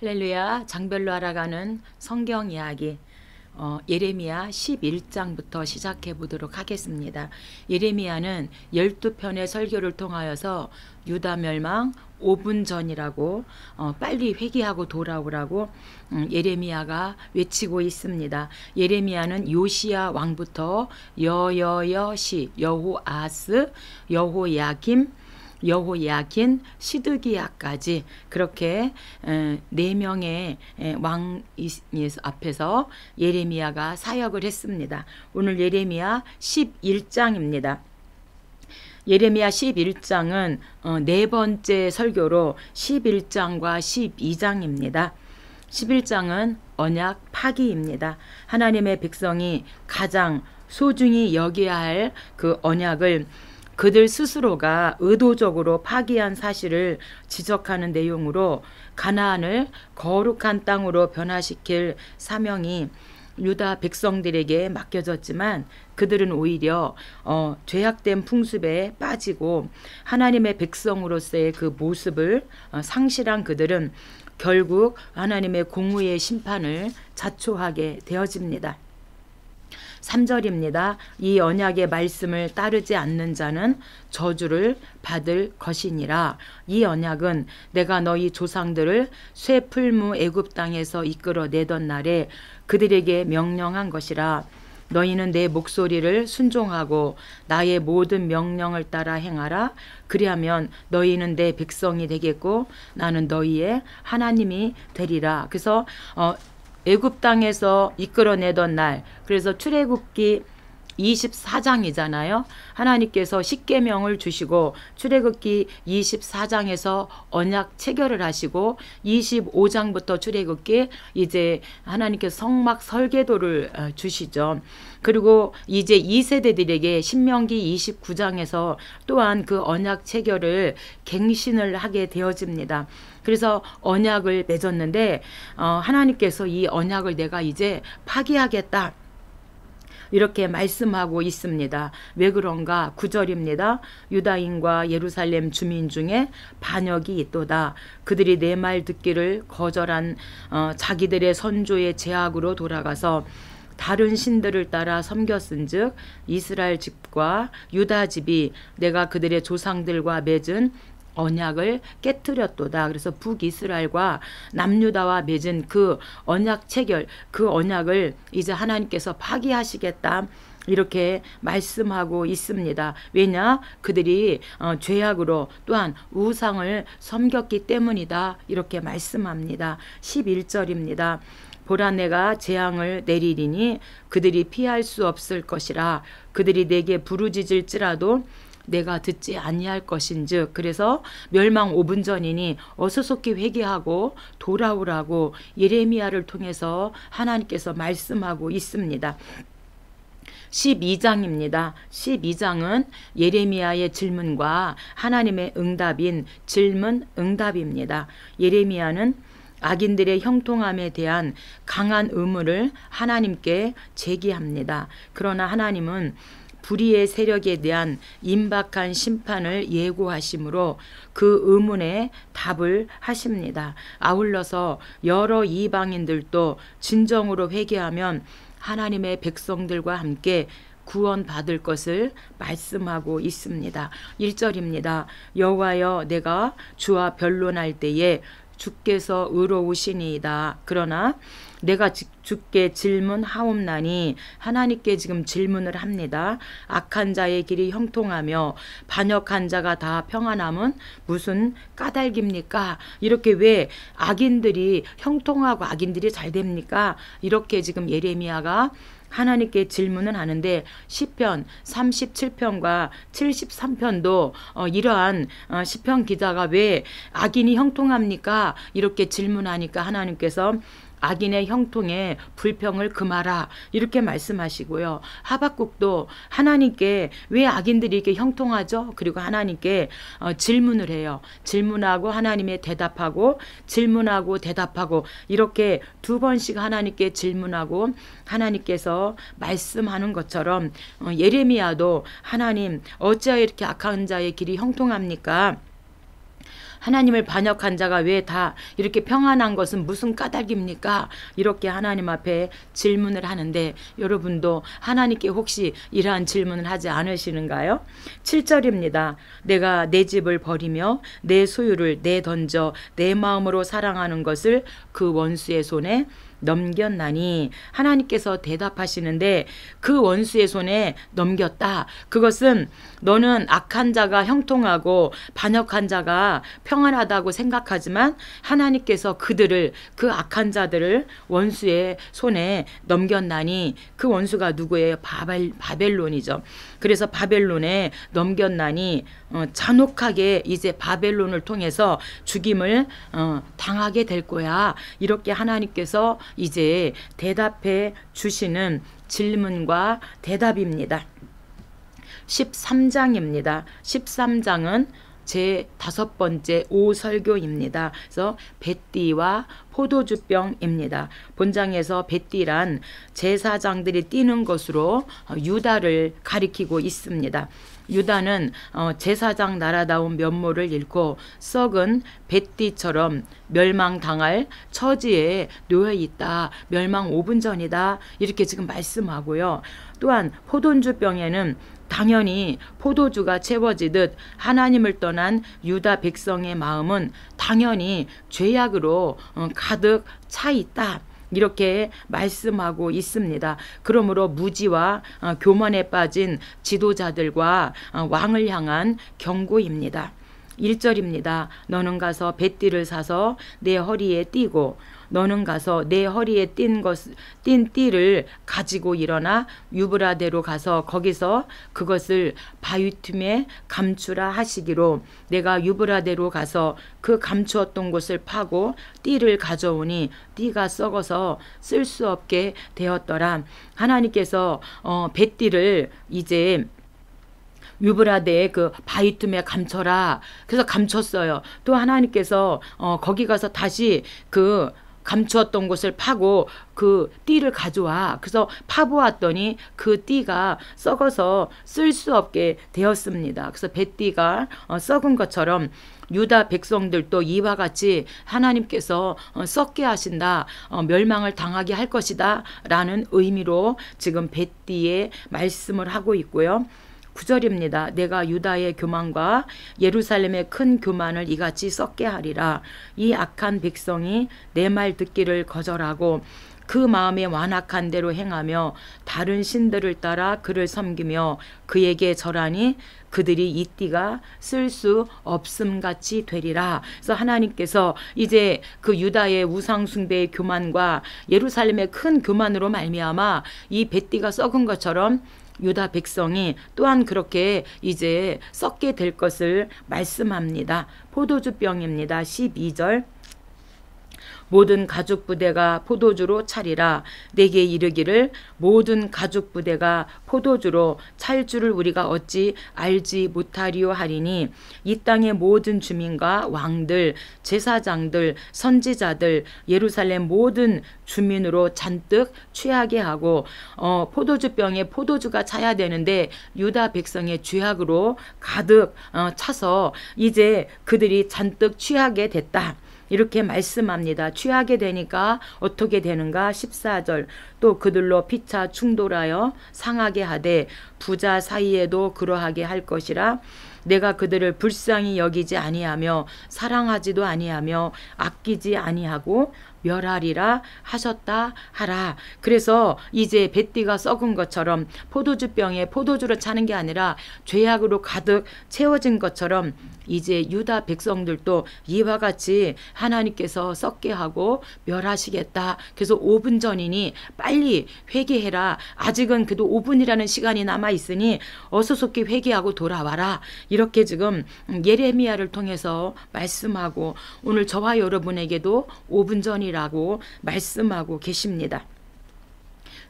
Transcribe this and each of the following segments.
할렐루야. 장별로 알아가는 성경 이야기 예레미야 11장부터 시작해 보도록 하겠습니다. 예레미야는 12편의 설교를 통하여서 유다 멸망 5분 전이라고 빨리 회개하고 돌아오라고 예레미야가 외치고 있습니다. 예레미야는 요시야 왕부터 여여여시, 여호아스, 여호야긴, 시드기야까지 그렇게 4명의 왕 앞에서 예레미야가 사역을 했습니다. 오늘 예레미야 11장입니다. 예레미야 11장은 네 번째 설교로 11장과 12장입니다. 11장은 언약 파기입니다. 하나님의 백성이 가장 소중히 여겨야 할 그 언약을 그들 스스로가 의도적으로 파기한 사실을 지적하는 내용으로 가나안을 거룩한 땅으로 변화시킬 사명이 유다 백성들에게 맡겨졌지만 그들은 오히려 죄악된 풍습에 빠지고 하나님의 백성으로서의 그 모습을 상실한 그들은 결국 하나님의 공의의 심판을 자초하게 되어집니다. 3절입니다. 이 언약의 말씀을 따르지 않는 자는 저주를 받을 것이니라. 이 언약은 내가 너희 조상들을 쇠풀무 애굽 땅에서 이끌어내던 날에 그들에게 명령한 것이라. 너희는 내 목소리를 순종하고 나의 모든 명령을 따라 행하라. 그리하면 너희는 내 백성이 되겠고 나는 너희의 하나님이 되리라. 그래서 애굽 땅에서 이끌어내던 날, 그래서 출애굽기 24장이잖아요. 하나님께서 십계명을 주시고 출애굽기 24장에서 언약 체결을 하시고 25장부터 출애굽기 이제 하나님께서 성막 설계도를 주시죠. 그리고 이제 2세대들에게 신명기 29장에서 또한 그 언약 체결을 갱신을 하게 되어집니다. 그래서 언약을 맺었는데 하나님께서 이 언약을 내가 이제 파기하겠다. 이렇게 말씀하고 있습니다. 왜 그런가? 9절입니다. 유다인과 예루살렘 주민 중에 반역이 있도다. 그들이 내 말 듣기를 거절한 자기들의 선조의 제약으로 돌아가서 다른 신들을 따라 섬겼은즉 이스라엘 집과 유다 집이 내가 그들의 조상들과 맺은 언약을 깨뜨렸도다. 그래서 북이스라엘과 남유다와 맺은 그 언약 체결, 그 언약을 이제 하나님께서 파기하시겠다. 이렇게 말씀하고 있습니다. 왜냐? 그들이 죄악으로 또한 우상을 섬겼기 때문이다. 이렇게 말씀합니다. 11절입니다. 보라 내가 재앙을 내리리니 그들이 피할 수 없을 것이라. 그들이 내게 부르짖을지라도 내가 듣지 아니할 것인즉. 그래서 멸망 5분 전이니 어서 속히 회개하고 돌아오라고 예레미야를 통해서 하나님께서 말씀하고 있습니다. 12장입니다. 12장은 예레미야의 질문과 하나님의 응답인 질문 응답입니다. 예레미야는 악인들의 형통함에 대한 강한 의문을 하나님께 제기합니다. 그러나 하나님은 불의의 세력에 대한 임박한 심판을 예고하시므로 그 의문에 답을 하십니다. 아울러서 여러 이방인들도 진정으로 회개하면 하나님의 백성들과 함께 구원받을 것을 말씀하고 있습니다. 1절입니다. 여호와여 내가 주와 변론할 때에 주께서 의로우시니이다. 그러나 내가 주께 질문하옵나니 하나님께 지금 질문을 합니다. 악한 자의 길이 형통하며 반역한 자가 다 평안함은 무슨 까닭입니까? 이렇게 왜 악인들이 형통하고 악인들이 잘 됩니까? 이렇게 지금 예레미야가 하나님께 질문은 하는데 시편 37편과 73편도 이러한 시편 기자가 왜 악인이 형통합니까? 이렇게 질문하니까 하나님께서 악인의 형통에 불평을 금하라 이렇게 말씀하시고요. 하박국도 하나님께 왜 악인들이 이렇게 형통하죠? 그리고 하나님께 질문을 해요. 질문하고 하나님의 대답하고 질문하고 대답하고 이렇게 2번씩 하나님께 질문하고 하나님께서 말씀하는 것처럼 예레미야도 하나님 어찌하여 이렇게 악한 자의 길이 형통합니까? 하나님을 반역한 자가 왜 다 이렇게 평안한 것은 무슨 까닭입니까? 이렇게 하나님 앞에 질문을 하는데 여러분도 하나님께 혹시 이러한 질문을 하지 않으시는가요? 7절입니다. 내가 내 집을 버리며 내 소유를 내던져 내 마음으로 사랑하는 것을 그 원수의 손에 넘겼나니. 하나님께서 대답하시는데 그 원수의 손에 넘겼다. 그것은 너는 악한 자가 형통하고 반역한 자가 평안하다고 생각하지만 하나님께서 그들을, 그 악한 자들을 원수의 손에 넘겼나니. 그 원수가 누구예요? 바벨론이죠. 그래서 바벨론에 넘겼나니 잔혹하게 이제 바벨론을 통해서 죽임을 당하게 될 거야. 이렇게 하나님께서 이제 대답해 주시는 질문과 대답입니다. 13장입니다. 13장은 제 5번째 오설교입니다. 그래서 뱃띠와 포도주병입니다. 본장에서 뱃띠란 제사장들이 띠는 것으로 유다를 가리키고 있습니다. 유다는 제사장 나라다운 면모를 잃고 썩은 뱃띠처럼 멸망당할 처지에 놓여 있다. 멸망 5분 전이다. 이렇게 지금 말씀하고요. 또한 포도주병에는 당연히 포도주가 채워지듯 하나님을 떠난 유다 백성의 마음은 당연히 죄악으로 가득 차 있다. 이렇게 말씀하고 있습니다. 그러므로 무지와 교만에 빠진 지도자들과 왕을 향한 경고입니다. 1절입니다. 너는 가서 뱃띠를 사서 내 허리에 띠고 너는 가서 내 허리에 띈 띠를 가지고 일어나 유브라데로 가서 거기서 그것을 바위 틈에 감추라 하시기로 내가 유브라데로 가서 그 감추었던 곳을 파고 띠를 가져오니 띠가 썩어서 쓸 수 없게 되었더라. 하나님께서 뱃띠를 이제 유브라데의 그 바위 틈에 감춰라. 그래서 감췄어요. 또 하나님께서 거기 가서 다시 그 감추었던 곳을 파고 그 띠를 가져와. 그래서 파보았더니 그 띠가 썩어서 쓸 수 없게 되었습니다. 그래서 뱃띠가 썩은 것처럼 유다 백성들도 이와 같이 하나님께서 썩게 하신다, 멸망을 당하게 할 것이다 라는 의미로 지금 뱃띠에 말씀을 하고 있고요. 9절입니다. 내가 유다의 교만과 예루살렘의 큰 교만을 이같이 썩게 하리라. 이 악한 백성이 내 말 듣기를 거절하고 그 마음에 완악한 대로 행하며 다른 신들을 따라 그를 섬기며 그에게 절하니 그들이 이 띠가 쓸 수 없음같이 되리라. 그래서 하나님께서 이제 그 유다의 우상 숭배의 교만과 예루살렘의 큰 교만으로 말미암아 이 뱃띠가 썩은 것처럼 유다 백성이 또한 그렇게 이제 썩게 될 것을 말씀합니다. 포도주병입니다. 12절 모든 가죽 부대가 포도주로 차리라. 내게 이르기를 모든 가죽 부대가 포도주로 찰 줄을 우리가 어찌 알지 못하리요 하리니 이 땅의 모든 주민과 왕들, 제사장들, 선지자들, 예루살렘 모든 주민으로 잔뜩 취하게 하고 포도주병에 포도주가 차야 되는데 유다 백성의 죄악으로 가득 차서 이제 그들이 잔뜩 취하게 됐다. 이렇게 말씀합니다. 취하게 되니까 어떻게 되는가? 14절 또 그들로 피차 충돌하여 상하게 하되 부자 사이에도 그러하게 할 것이라. 내가 그들을 불쌍히 여기지 아니하며 사랑하지도 아니하며 아끼지 아니하고 멸하리라 하셨다 하라. 그래서 이제 뱃띠가 썩은 것처럼 포도주병에 포도주를 차는 게 아니라 죄악으로 가득 채워진 것처럼 이제 유다 백성들도 이와 같이 하나님께서 썩게 하고 멸하시겠다. 그래서 5분 전이니 빨리 회개해라. 아직은 그래도 5분이라는 시간이 남아 있으니 어서 속히 회개하고 돌아와라. 이렇게 지금 예레미야를 통해서 말씀하고 오늘 저와 여러분에게도 5분 전이라고 말씀하고 계십니다.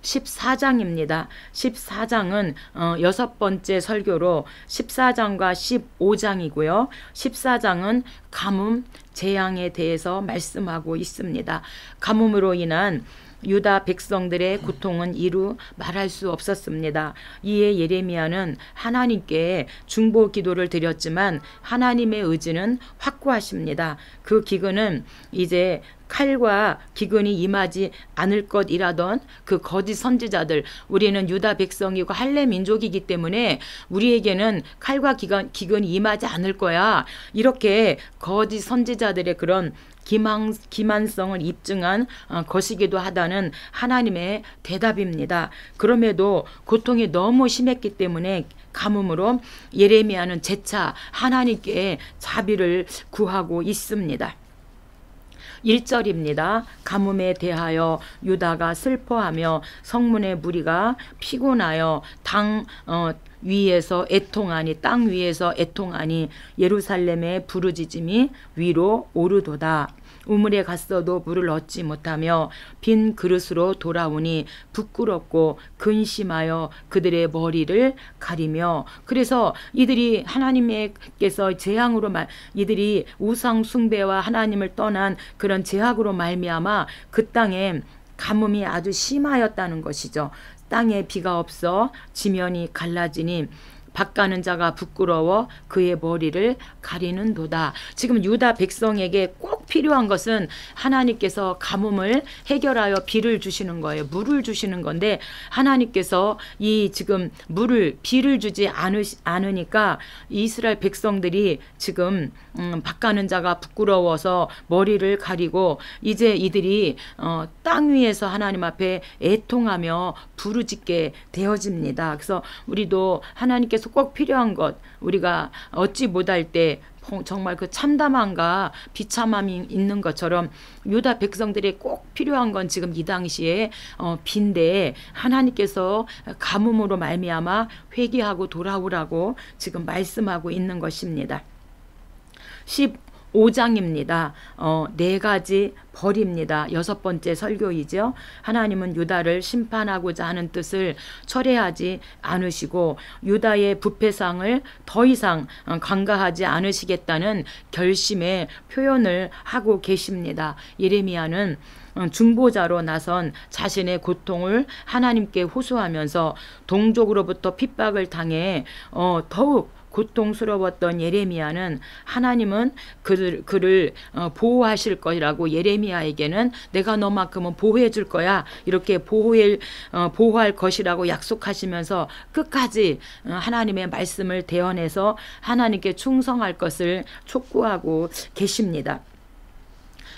14장입니다. 14장은 6번째 설교로 14장과 15장이고요. 14장은 가뭄, 재앙에 대해서 말씀하고 있습니다. 가뭄으로 인한 유다 백성들의 고통은 이루 말할 수 없었습니다. 이에 예레미야는 하나님께 중보 기도를 드렸지만 하나님의 의지는 확고하십니다. 그 기근은 이제 칼과 기근이 임하지 않을 것이라던 그 거짓 선지자들, 우리는 유다 백성이고 할례 민족이기 때문에 우리에게는 칼과 기근이 임하지 않을 거야, 이렇게 거짓 선지자들의 그런 기만성을 입증한 것이기도 하다는 하나님의 대답입니다. 그럼에도 고통이 너무 심했기 때문에 가뭄으로 예레미야는 재차 하나님께 자비를 구하고 있습니다. 1절입니다. 가뭄에 대하여 유다가 슬퍼하며 성문의 무리가 피곤하여 땅 위에서 애통하니 예루살렘의 부르짖음이 위로 오르도다. 우물에 갔어도 물을 얻지 못하며 빈 그릇으로 돌아오니 부끄럽고 근심하여 그들의 머리를 가리며, 그래서 이들이 하나님께서 재앙으로 이들이 우상 숭배와 하나님을 떠난 그런 제약으로 말미암아 그 땅에 가뭄이 아주 심하였다는 것이죠. 땅에 비가 없어 지면이 갈라지니 밭가는 자가 부끄러워 그의 머리를 가리는도다. 지금 유다 백성에게 꼭 필요한 것은 하나님께서 가뭄을 해결하여 비를 주시는 거예요. 물을 주시는 건데 하나님께서 이 지금 비를 주지 않으니까 이스라엘 백성들이 지금 밭가는 자가 부끄러워서 머리를 가리고 이제 이들이 땅 위에서 하나님 앞에 애통하며 부르짖게 되어집니다. 그래서 우리도 하나님께서 꼭 필요한 것, 우리가 얻지 못할 때 정말 그 참담함과 비참함이 있는 것처럼 유다 백성들이 꼭 필요한 건 지금 이 당시에 빈데 하나님께서 가뭄으로 말미암아 회개하고 돌아오라고 지금 말씀하고 있는 것입니다. 15장입니다. 네 가지 벌입니다. 6번째 설교이죠. 하나님은 유다를 심판하고자 하는 뜻을 철회하지 않으시고 유다의 부패상을 더 이상 간과하지 않으시겠다는 결심의 표현을 하고 계십니다. 예레미야는 중보자로 나선 자신의 고통을 하나님께 호소하면서 동족으로부터 핍박을 당해 더욱 고통스러웠던 예레미야는 하나님은 그를 보호하실 것이라고, 예레미야에게는 내가 너만큼은 보호해 줄 거야, 이렇게 보호할 것이라고 약속하시면서 끝까지 하나님의 말씀을 대언해서 하나님께 충성할 것을 촉구하고 계십니다.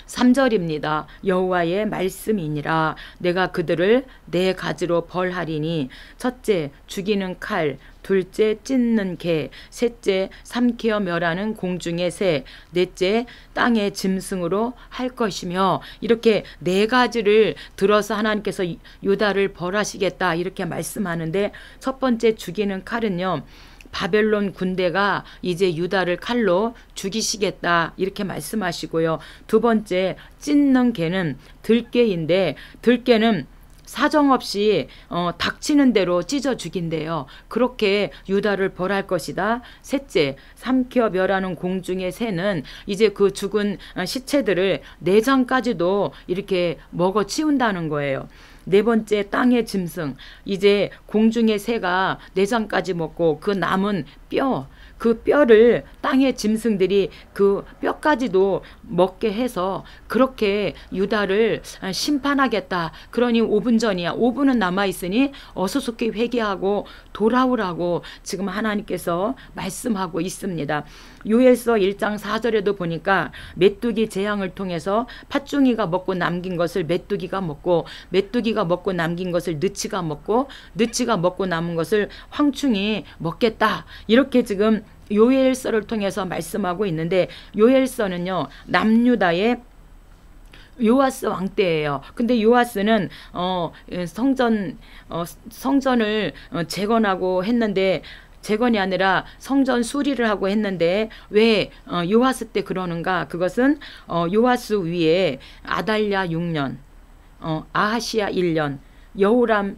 3절입니다. 여호와의 말씀이니라. 내가 그들을 네 가지로 벌하리니 첫째 죽이는 칼, 둘째 찢는 개, 셋째 삼키어 멸하는 공중의 새, 넷째 땅의 짐승으로 할 것이며, 이렇게 네 가지를 들어서 하나님께서 유다를 벌하시겠다 이렇게 말씀하는데, 첫 번째 죽이는 칼은요, 바벨론 군대가 이제 유다를 칼로 죽이시겠다 이렇게 말씀하시고요. 두 번째 찢는 개는 들깨인데, 들깨는 사정없이 닥치는 대로 찢어 죽인대요. 그렇게 유다를 벌할 것이다. 셋째, 삼켜 멸하는 공중의 새는 이제 그 죽은 시체들을 내장까지도 이렇게 먹어 치운다는 거예요. 네 번째, 땅의 짐승, 이제 공중의 새가 내장까지 먹고 그 남은 그 뼈를 땅의 짐승들이 그 뼈까지도 먹게 해서 그렇게 유다를 심판하겠다. 그러니 5분 전이야. 5분은 남아있으니 어서 속히 회개하고 돌아오라고 지금 하나님께서 말씀하고 있습니다. 요엘서 1장 4절에도 보니까 메뚜기 재앙을 통해서 팥중이가 먹고 남긴 것을 메뚜기가 먹고, 메뚜기가 먹고 남긴 것을 느치가 먹고, 느치가 먹고 남은 것을 황충이 먹겠다. 이렇게 지금 요엘서를 통해서 말씀하고 있는데, 요엘서는요 남유다의 요아스 왕 때예요. 근데 요아스는 성전을 재건하고 했는데, 재건이 아니라 성전 수리를 하고 했는데 왜 요아스 때 그러는가? 그것은 요아스 위에 아달랴 6년, 아하시야 1년, 여호람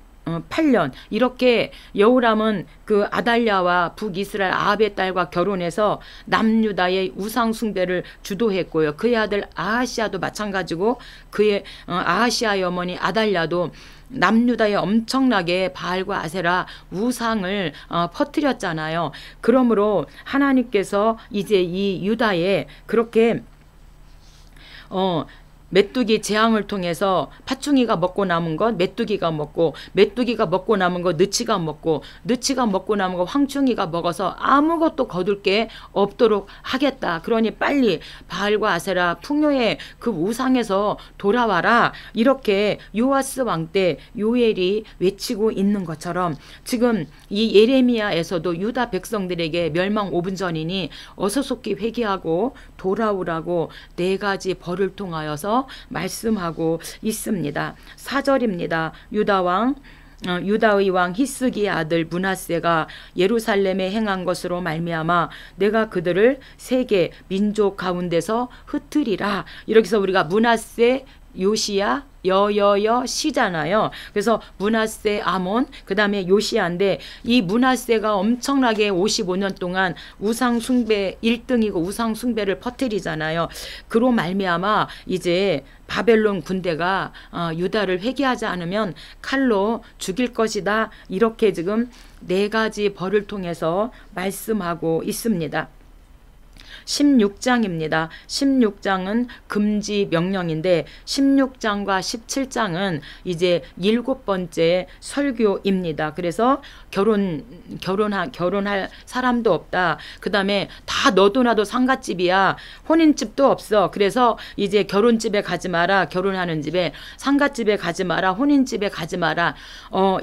8년 이렇게 여호람은 그 아달랴와 북이스라엘 아합의 딸과 결혼해서 남유다의 우상 숭배를 주도했고요. 그의 아들 아하시아도 마찬가지고 그의 아하시아의 어머니 아달랴도 남유다에 엄청나게 바알과 아세라 우상을 퍼뜨렸잖아요. 그러므로 하나님께서 이제 이 유다에 그렇게 메뚜기 재앙을 통해서 파충이가 먹고 남은 것 메뚜기가 먹고, 메뚜기가 먹고 남은 것 느치가 먹고, 느치가 먹고 남은 것 황충이가 먹어서 아무것도 거둘 게 없도록 하겠다. 그러니 빨리 바알과 아세라 풍요의 그 우상에서 돌아와라. 이렇게 요아스 왕 때 요엘이 외치고 있는 것처럼 지금 이 예레미야에서도 유다 백성들에게 멸망 5분 전이니 어서 속히 회개하고 돌아오라고 4가지 벌을 통하여서 말씀하고 있습니다. 4절입니다. 유다의 왕 히스기의 아들 므낫세가 예루살렘에 행한 것으로 말미암아 내가 그들을 세계 민족 가운데서 흩으리라. 이렇게 해서 우리가 므낫세 요시야 시잖아요. 그래서 므낫세 아몬 그 다음에 요시야인데 이 므낫세가 엄청나게 55년 동안 우상 숭배 1등이고 우상 숭배를 퍼뜨리잖아요. 그로 말미암아 이제 바벨론 군대가 유다를 회개하지 않으면 칼로 죽일 것이다. 이렇게 지금 4가지 벌을 통해서 말씀하고 있습니다. 16장입니다. 16장은 금지 명령인데 16장과 17장은 이제 7번째 설교입니다. 그래서 결혼할 사람도 없다. 그 다음에 다 너도 나도 상갓집이야. 혼인집도 없어. 그래서 이제 결혼집에 가지 마라. 결혼하는 집에. 상갓집에 가지 마라. 혼인집에 가지 마라.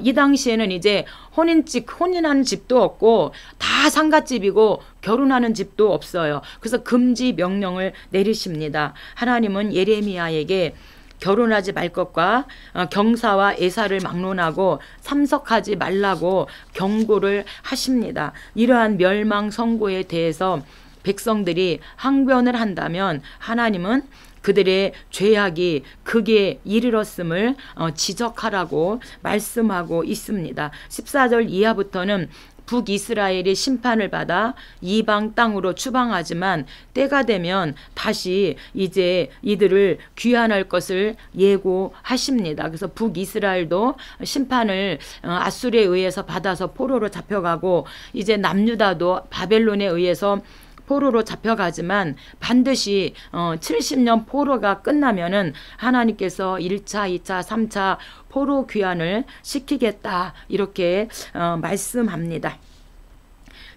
이 당시에는 이제 혼인하는 집도 없고 다 상갓집이고 결혼하는 집도 없어요. 그래서 금지 명령을 내리십니다. 하나님은 예레미야에게 결혼하지 말 것과 경사와 애사를 막론하고 참석하지 말라고 경고를 하십니다. 이러한 멸망 선고에 대해서 백성들이 항변을 한다면 하나님은 그들의 죄악이 극에 이르렀음을 지적하라고 말씀하고 있습니다. 14절 이하부터는 북이스라엘이 심판을 받아 이방 땅으로 추방하지만 때가 되면 다시 이제 이들을 귀환할 것을 예고하십니다. 그래서 북이스라엘도 심판을 아수르에 의해서 받아서 포로로 잡혀가고 이제 남유다도 바벨론에 의해서 포로로 잡혀가지만 반드시 70년 포로가 끝나면은 하나님께서 1차, 2차, 3차 포로 귀환을 시키겠다. 이렇게 말씀합니다.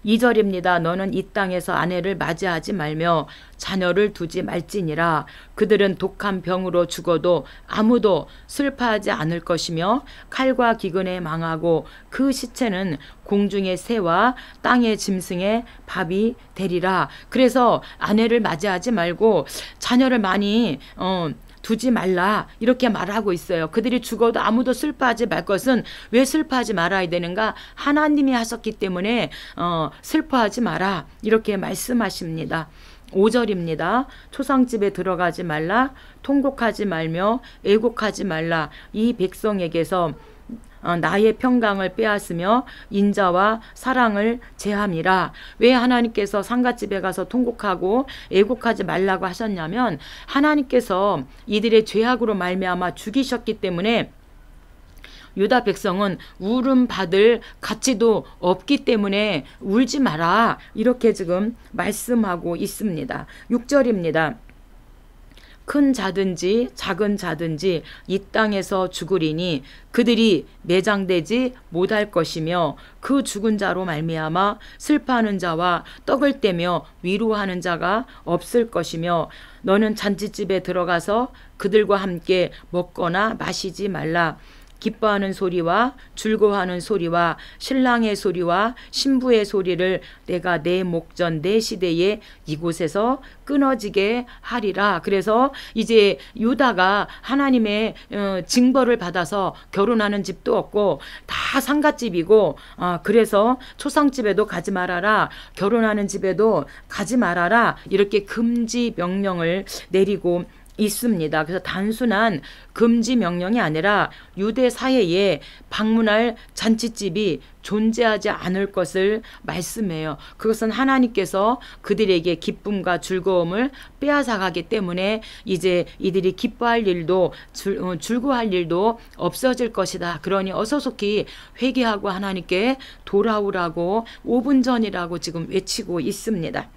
2절입니다. 너는 이 땅에서 아내를 맞이하지 말며 자녀를 두지 말지니라. 그들은 독한 병으로 죽어도 아무도 슬퍼하지 않을 것이며 칼과 기근에 망하고 그 시체는 공중의 새와 땅의 짐승의 밥이 되리라. 그래서 아내를 맞이하지 말고 자녀를 많이 두지 말라 이렇게 말하고 있어요. 그들이 죽어도 아무도 슬퍼하지 말 것은 왜 슬퍼하지 말아야 되는가? 하나님이 하셨기 때문에 슬퍼하지 마라 이렇게 말씀하십니다. 5절입니다. 초상집에 들어가지 말라, 통곡하지 말며 애곡하지 말라. 이 백성에게서 나의 평강을 빼앗으며 인자와 사랑을 제함이라. 왜 하나님께서 상갓집에 가서 통곡하고 애곡하지 말라고 하셨냐면 하나님께서 이들의 죄악으로 말미암아 죽이셨기 때문에 유다 백성은 울음 받을 가치도 없기 때문에 울지 마라 이렇게 지금 말씀하고 있습니다. 6절입니다. 큰 자든지 작은 자든지 이 땅에서 죽으리니 그들이 매장되지 못할 것이며 그 죽은 자로 말미암아 슬퍼하는 자와 떡을 떼며 위로하는 자가 없을 것이며 너는 잔치집에 들어가서 그들과 함께 먹거나 마시지 말라. 기뻐하는 소리와 즐거워하는 소리와 신랑의 소리와 신부의 소리를 내가 내 목전 내 시대에 이곳에서 끊어지게 하리라. 그래서 이제 유다가 하나님의 징벌을 받아서 결혼하는 집도 없고 다 상갓집이고 그래서 초상집에도 가지 말아라. 결혼하는 집에도 가지 말아라. 이렇게 금지 명령을 내리고 있습니다. 그래서 단순한 금지 명령이 아니라 유대 사회에 방문할 잔치집이 존재하지 않을 것을 말씀해요. 그것은 하나님께서 그들에게 기쁨과 즐거움을 빼앗아가기 때문에 이제 이들이 기뻐할 일도 즐거워할 일도 없어질 것이다. 그러니 어서속히 회개하고 하나님께 돌아오라고 5분 전이라고 지금 외치고 있습니다.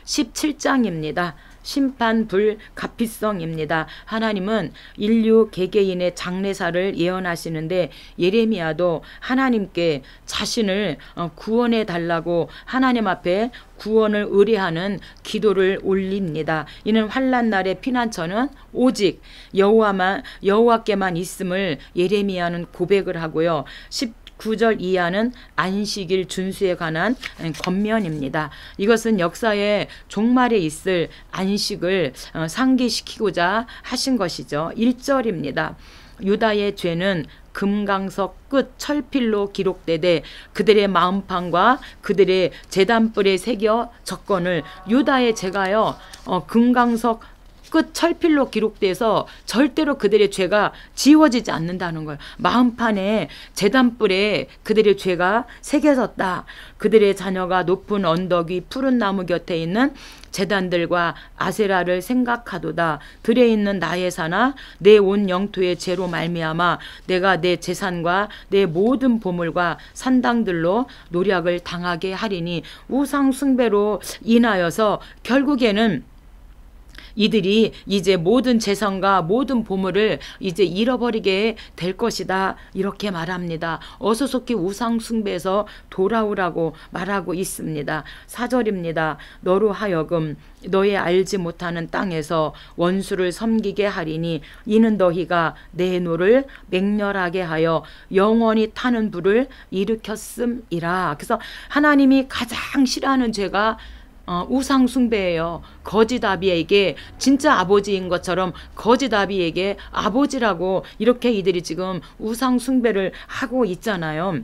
17장입니다. 심판 불가피성입니다. 하나님은 인류 개개인의 장래사를 예언하시는데 예레미야도 하나님께 자신을 구원해 달라고 하나님 앞에 구원을 의뢰하는 기도를 올립니다. 이는 환난 날의 피난처는 오직 여호와께만 있음을 예레미야는 고백을 하고요. 9절 이하는 안식일 준수에 관한 권면입니다. 이것은 역사의 종말에 있을 안식을 상기시키고자 하신 것이죠. 1절입니다. 유다의 죄는 금강석 끝 철필로 기록되되 그들의 마음판과 그들의 제단뿔에 새겨 적건을 유다의 죄가요 금강석 끝 철필로 기록돼서 절대로 그들의 죄가 지워지지 않는다는 걸. 마음판에 제단불에 그들의 죄가 새겨졌다. 그들의 자녀가 높은 언덕 위 푸른 나무 곁에 있는 제단들과 아세라를 생각하도다. 들에 있는 나의 사나 내 온 영토의 죄로 말미암아 내가 내 재산과 내 모든 보물과 산당들로 노력을 당하게 하리니 우상 숭배로 인하여서 결국에는 이들이 이제 모든 재산과 모든 보물을 이제 잃어버리게 될 것이다. 이렇게 말합니다. 어서속히 우상 숭배에서 돌아오라고 말하고 있습니다. 4절입니다. 너로 하여금 너의 알지 못하는 땅에서 원수를 섬기게 하리니 이는 너희가 내 노를 맹렬하게 하여 영원히 타는 불을 일으켰음이라. 그래서 하나님이 가장 싫어하는 죄가 우상 숭배예요. 거짓 아비에게 진짜 아버지인 것처럼 거짓 아비에게 아버지라고 이렇게 이들이 지금 우상 숭배를 하고 있잖아요.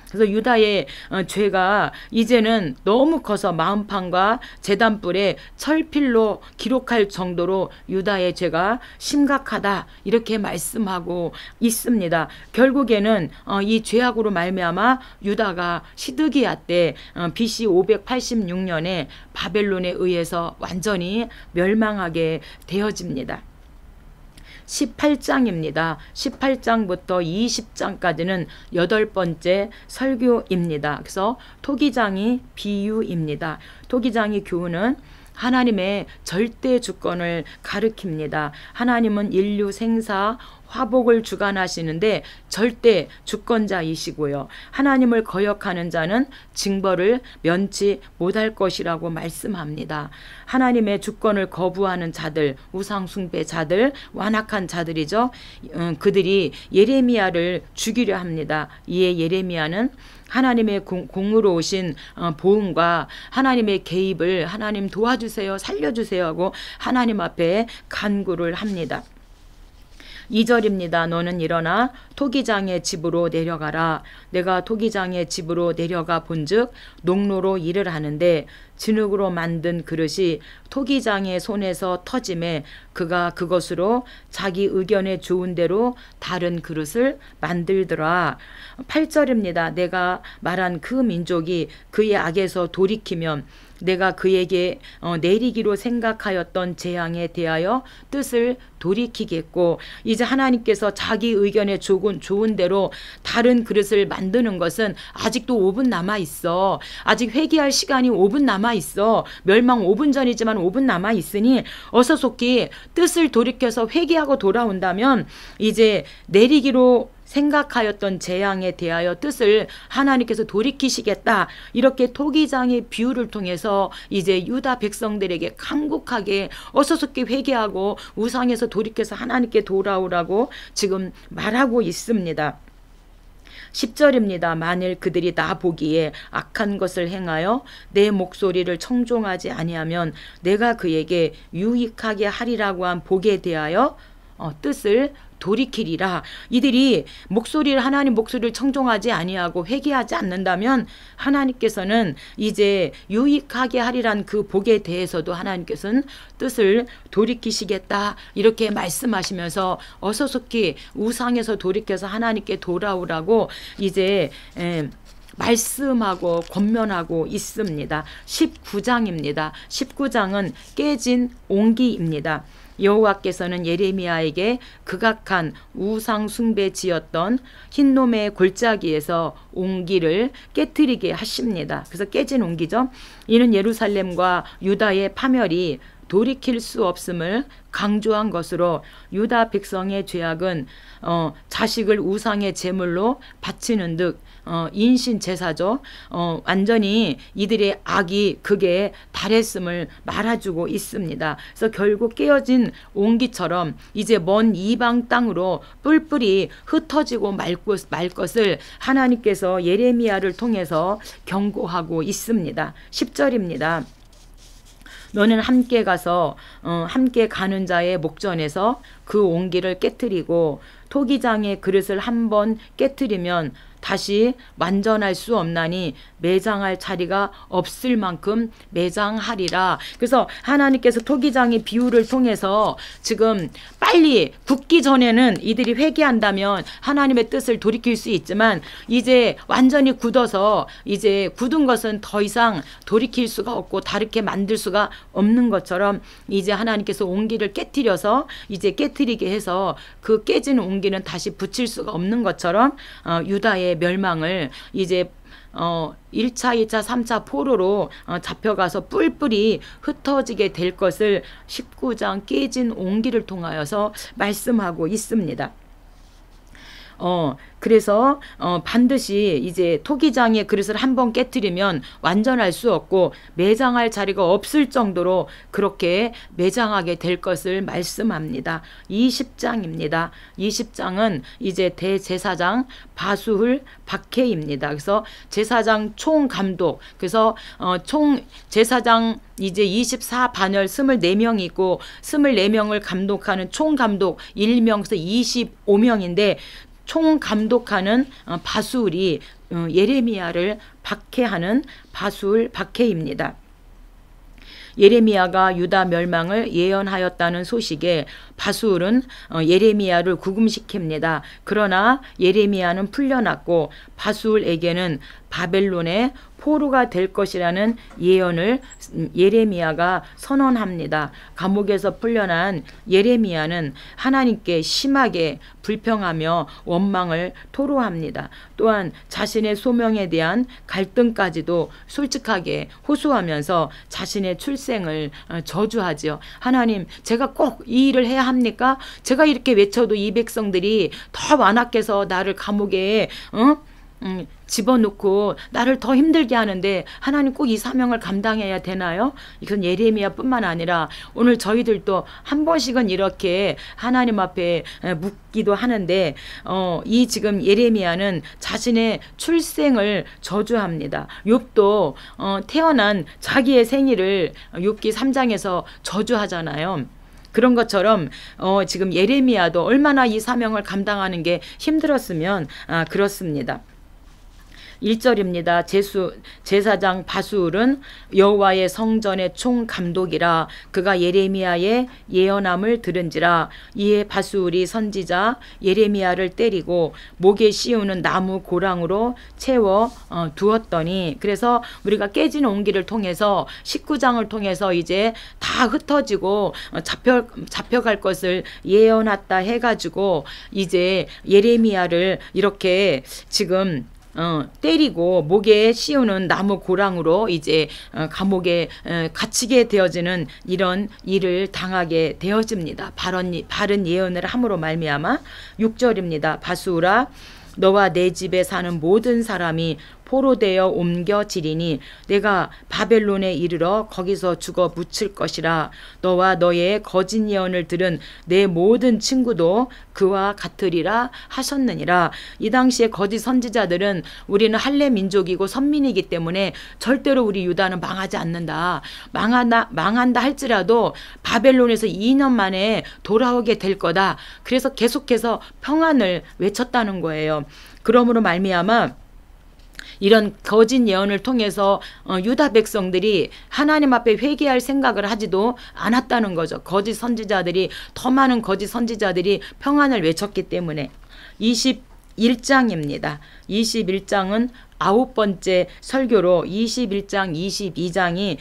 그래서 유다의 죄가 이제는 너무 커서 마음판과 제단불에 철필로 기록할 정도로 유다의 죄가 심각하다 이렇게 말씀하고 있습니다. 결국에는 이 죄악으로 말미암아 유다가 시드기야 때 BC 586년에 바벨론에 의해서 완전히 멸망하게 되어집니다. 18장입니다. 18장부터 20장까지는 8번째 설교입니다. 그래서 토기장이 비유입니다. 토기장이 교훈은 하나님의 절대 주권을 가리킵니다. 하나님은 인류 생사 화복을 주관하시는데 절대 주권자이시고요. 하나님을 거역하는 자는 징벌을 면치 못할 것이라고 말씀합니다. 하나님의 주권을 거부하는 자들, 우상숭배자들, 완악한 자들이죠. 그들이 예레미야를 죽이려 합니다. 이에 예레미야는 하나님의 공으로 오신 보응과 하나님의 개입을 하나님 도와주세요, 살려주세요 하고 하나님 앞에 간구를 합니다. 2절입니다. 너는 일어나 토기장의 집으로 내려가라. 내가 토기장의 집으로 내려가 본즉 농로로 일을 하는데 진흙으로 만든 그릇이 토기장의 손에서 터짐에 그가 그것으로 자기 의견에 좋은 대로 다른 그릇을 만들더라. 8절입니다. 내가 말한 그 민족이 그의 악에서 돌이키면 내가 그에게 내리기로 생각하였던 재앙에 대하여 뜻을 돌이키겠고, 이제 하나님께서 자기 의견에 좋은 대로 다른 그릇을 만드는 것은 아직도 5분 남아 있어. 아직 회개할 시간이 5분 남아 있어. 멸망 5분 전이지만 5분 남아 있으니 어서 속히 뜻을 돌이켜서 회개하고 돌아온다면 이제 내리기로 생각하였던 재앙에 대하여 뜻을 하나님께서 돌이키시겠다. 이렇게 토기장의 비유를 통해서 이제 유다 백성들에게 간곡하게 어서속히 회개하고 우상에서 돌이켜서 하나님께 돌아오라고 지금 말하고 있습니다. 10절입니다. 만일 그들이 나 보기에 악한 것을 행하여 내 목소리를 청종하지 아니하면 내가 그에게 유익하게 하리라고 한 복에 대하여 뜻을 돌이키리라. 이들이 하나님 목소리를 청종하지 아니하고 회개하지 않는다면 하나님께서는 이제 유익하게 하리란 그 복에 대해서도 하나님께서는 뜻을 돌이키시겠다 이렇게 말씀하시면서 어서속히 우상에서 돌이켜서 하나님께 돌아오라고 이제 말씀하고 권면하고 있습니다. 19장입니다. 19장은 깨진 옹기입니다. 여호와께서는 예레미야에게 극악한 우상 숭배 지었던 흰놈의 골짜기에서 옹기를 깨뜨리게 하십니다. 그래서 깨진 옹기죠. 이는 예루살렘과 유다의 파멸이 돌이킬 수 없음을 강조한 것으로 유다 백성의 죄악은 자식을 우상의 제물로 바치는 듯 인신 제사죠. 완전히 이들의 악이 극에 달했음을 말해주고 있습니다. 그래서 결국 깨어진 옹기처럼 이제 먼 이방 땅으로 뿔뿔이 흩어지고 말 것을 하나님께서 예레미야를 통해서 경고하고 있습니다. 10절입니다. 너는 함께 가서 함께 가는 자의 목전에서 그 옹기를 깨뜨리고 토기장의 그릇을 한번 깨뜨리면 다시 완전할 수 없나니 매장할 자리가 없을 만큼 매장하리라. 그래서 하나님께서 토기장의 비유를 통해서 지금 빨리 굳기 전에는 이들이 회개한다면 하나님의 뜻을 돌이킬 수 있지만 이제 완전히 굳어서 이제 굳은 것은 더 이상 돌이킬 수가 없고 다르게 만들 수가 없는 것처럼 이제 하나님께서 옹기를 깨뜨려서 이제 깨뜨리게 해서 그 깨진 옹기는 다시 붙일 수가 없는 것처럼 유다의 멸망을 이제 1차, 2차, 3차 포로로 잡혀가서 뿔뿔이 흩어지게 될 것을 19장 깨진 옹기를 통하여서 말씀하고 있습니다. 그래서 반드시 이제 토기장의 그릇을 한번 깨뜨리면 완전할 수 없고 매장할 자리가 없을 정도로 그렇게 매장하게 될 것을 말씀합니다. 20장입니다. 20장은 이제 대제사장 바수훌 박해입니다. 그래서 제사장 총감독, 그래서 총 제사장 이제 24반열 24명이 있고 24명을 감독하는 총감독 1명에서 25명인데 총 감독하는 바수울이 예레미야를 박해하는 바수울 박해입니다. 예레미야가 유다 멸망을 예언하였다는 소식에 바수울은 예레미야를 구금시킵니다. 그러나 예레미야는 풀려났고 바수울에게는 바벨론의 포로가 될 것이라는 예언을 예레미야가 선언합니다. 감옥에서 풀려난 예레미야는 하나님께 심하게 불평하며 원망을 토로합니다. 또한 자신의 소명에 대한 갈등까지도 솔직하게 호소하면서 자신의 출생을 저주하죠. 하나님, 제가 꼭 이 일을 해야 합니까? 제가 이렇게 외쳐도 이 백성들이 더 완악해서 나를 감옥에 집어넣고 나를 더 힘들게 하는데 하나님 꼭 이 사명을 감당해야 되나요? 이건 예레미야뿐만 아니라 오늘 저희들도 한 번씩은 이렇게 하나님 앞에 묻기도 하는데 이 지금 예레미야는 자신의 출생을 저주합니다. 욥도 태어난 자기의 생일을 욥기 3장에서 저주하잖아요. 그런 것처럼 지금 예레미야도 얼마나 이 사명을 감당하는 게 힘들었으면 그렇습니다. 1절입니다. 제사장 바수울은 여호와의 성전의 총감독이라. 그가 예레미야의 예언함을 들은지라. 이에 바수울이 선지자 예레미야를 때리고 목에 씌우는 나무 고랑으로 채워 두었더니, 그래서 우리가 깨진 옹기를 통해서 19장을 통해서 이제 다 흩어지고 잡혀갈 것을 예언했다 해가지고 이제 예레미야를 이렇게 지금 때리고 목에 씌우는 나무 고랑으로 이제 감옥에 갇히게 되어지는 이런 일을 당하게 되어집니다. 바른 예언을 함으로 말미암아. 6절입니다. 바수라, 너와 내 집에 사는 모든 사람이 포로되어 옮겨지리니 내가 바벨론에 이르러 거기서 죽어 묻힐 것이라. 너와 너의 거짓 예언을 들은 내 모든 친구도 그와 같으리라 하셨느니라. 이 당시에 거짓 선지자들은 우리는 할례 민족이고 선민이기 때문에 절대로 우리 유다는 망하지 않는다. 망한다 할지라도 바벨론에서 2년 만에 돌아오게 될 거다. 그래서 계속해서 평안을 외쳤다는 거예요. 그러므로 말미암아 이런 거짓 예언을 통해서 유다 백성들이 하나님 앞에 회개할 생각을 하지도 않았다는 거죠. 거짓 선지자들이, 더 많은 거짓 선지자들이 평안을 외쳤기 때문에. 21장입니다. 21장은 9번째 설교로 21장, 22장이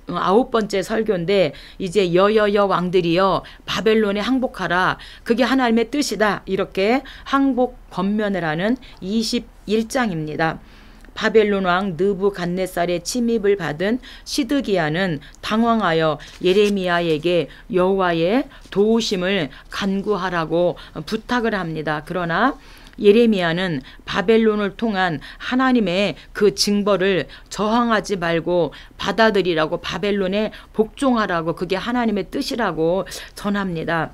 9번째 설교인데, 이제 여여여 왕들이여 바벨론에 항복하라. 그게 하나님의 뜻이다. 이렇게 항복 권면을 하는 21장입니다. 바벨론 왕 느부갓네살의 침입을 받은 시드기야는 당황하여 예레미야에게 여호와의 도우심을 간구하라고 부탁을 합니다. 그러나 예레미야는 바벨론을 통한 하나님의 그 징벌을 저항하지 말고 받아들이라고, 바벨론에 복종하라고, 그게 하나님의 뜻이라고 전합니다.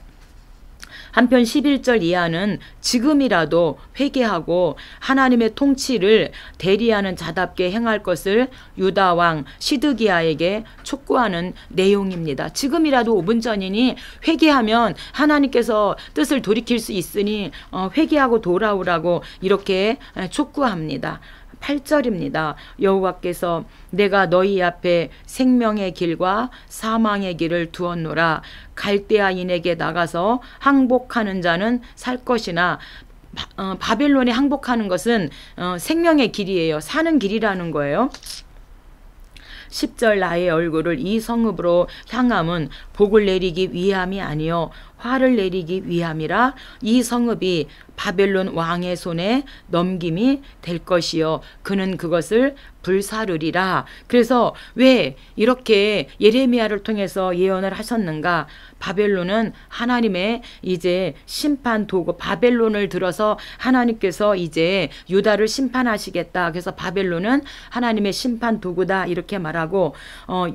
한편 11절 이하는 지금이라도 회개하고 하나님의 통치를 대리하는 자답게 행할 것을 유다 왕 시드기야에게 촉구하는 내용입니다. 지금이라도 5분 전이니 회개하면 하나님께서 뜻을 돌이킬 수 있으니 회개하고 돌아오라고 이렇게 촉구합니다. 8절입니다. 여호와께서 내가 너희 앞에 생명의 길과 사망의 길을 두었노라. 갈대아인에게 나가서 항복하는 자는 살 것이나. 바벨론에 항복하는 것은 생명의 길이에요. 사는 길이라는 거예요. 10절 나의 얼굴을 이 성읍으로 향함은 복을 내리기 위함이 아니요 화를 내리기 위함이라. 이 성읍이 바벨론 왕의 손에 넘김이 될 것이요 그는 그것을 불사르리라. 그래서 왜 이렇게 예레미야를 통해서 예언을 하셨는가? 바벨론은 하나님의 이제 심판 도구, 바벨론을 들어서 하나님께서 이제 유다를 심판하시겠다. 그래서 바벨론은 하나님의 심판 도구다 이렇게 말하고,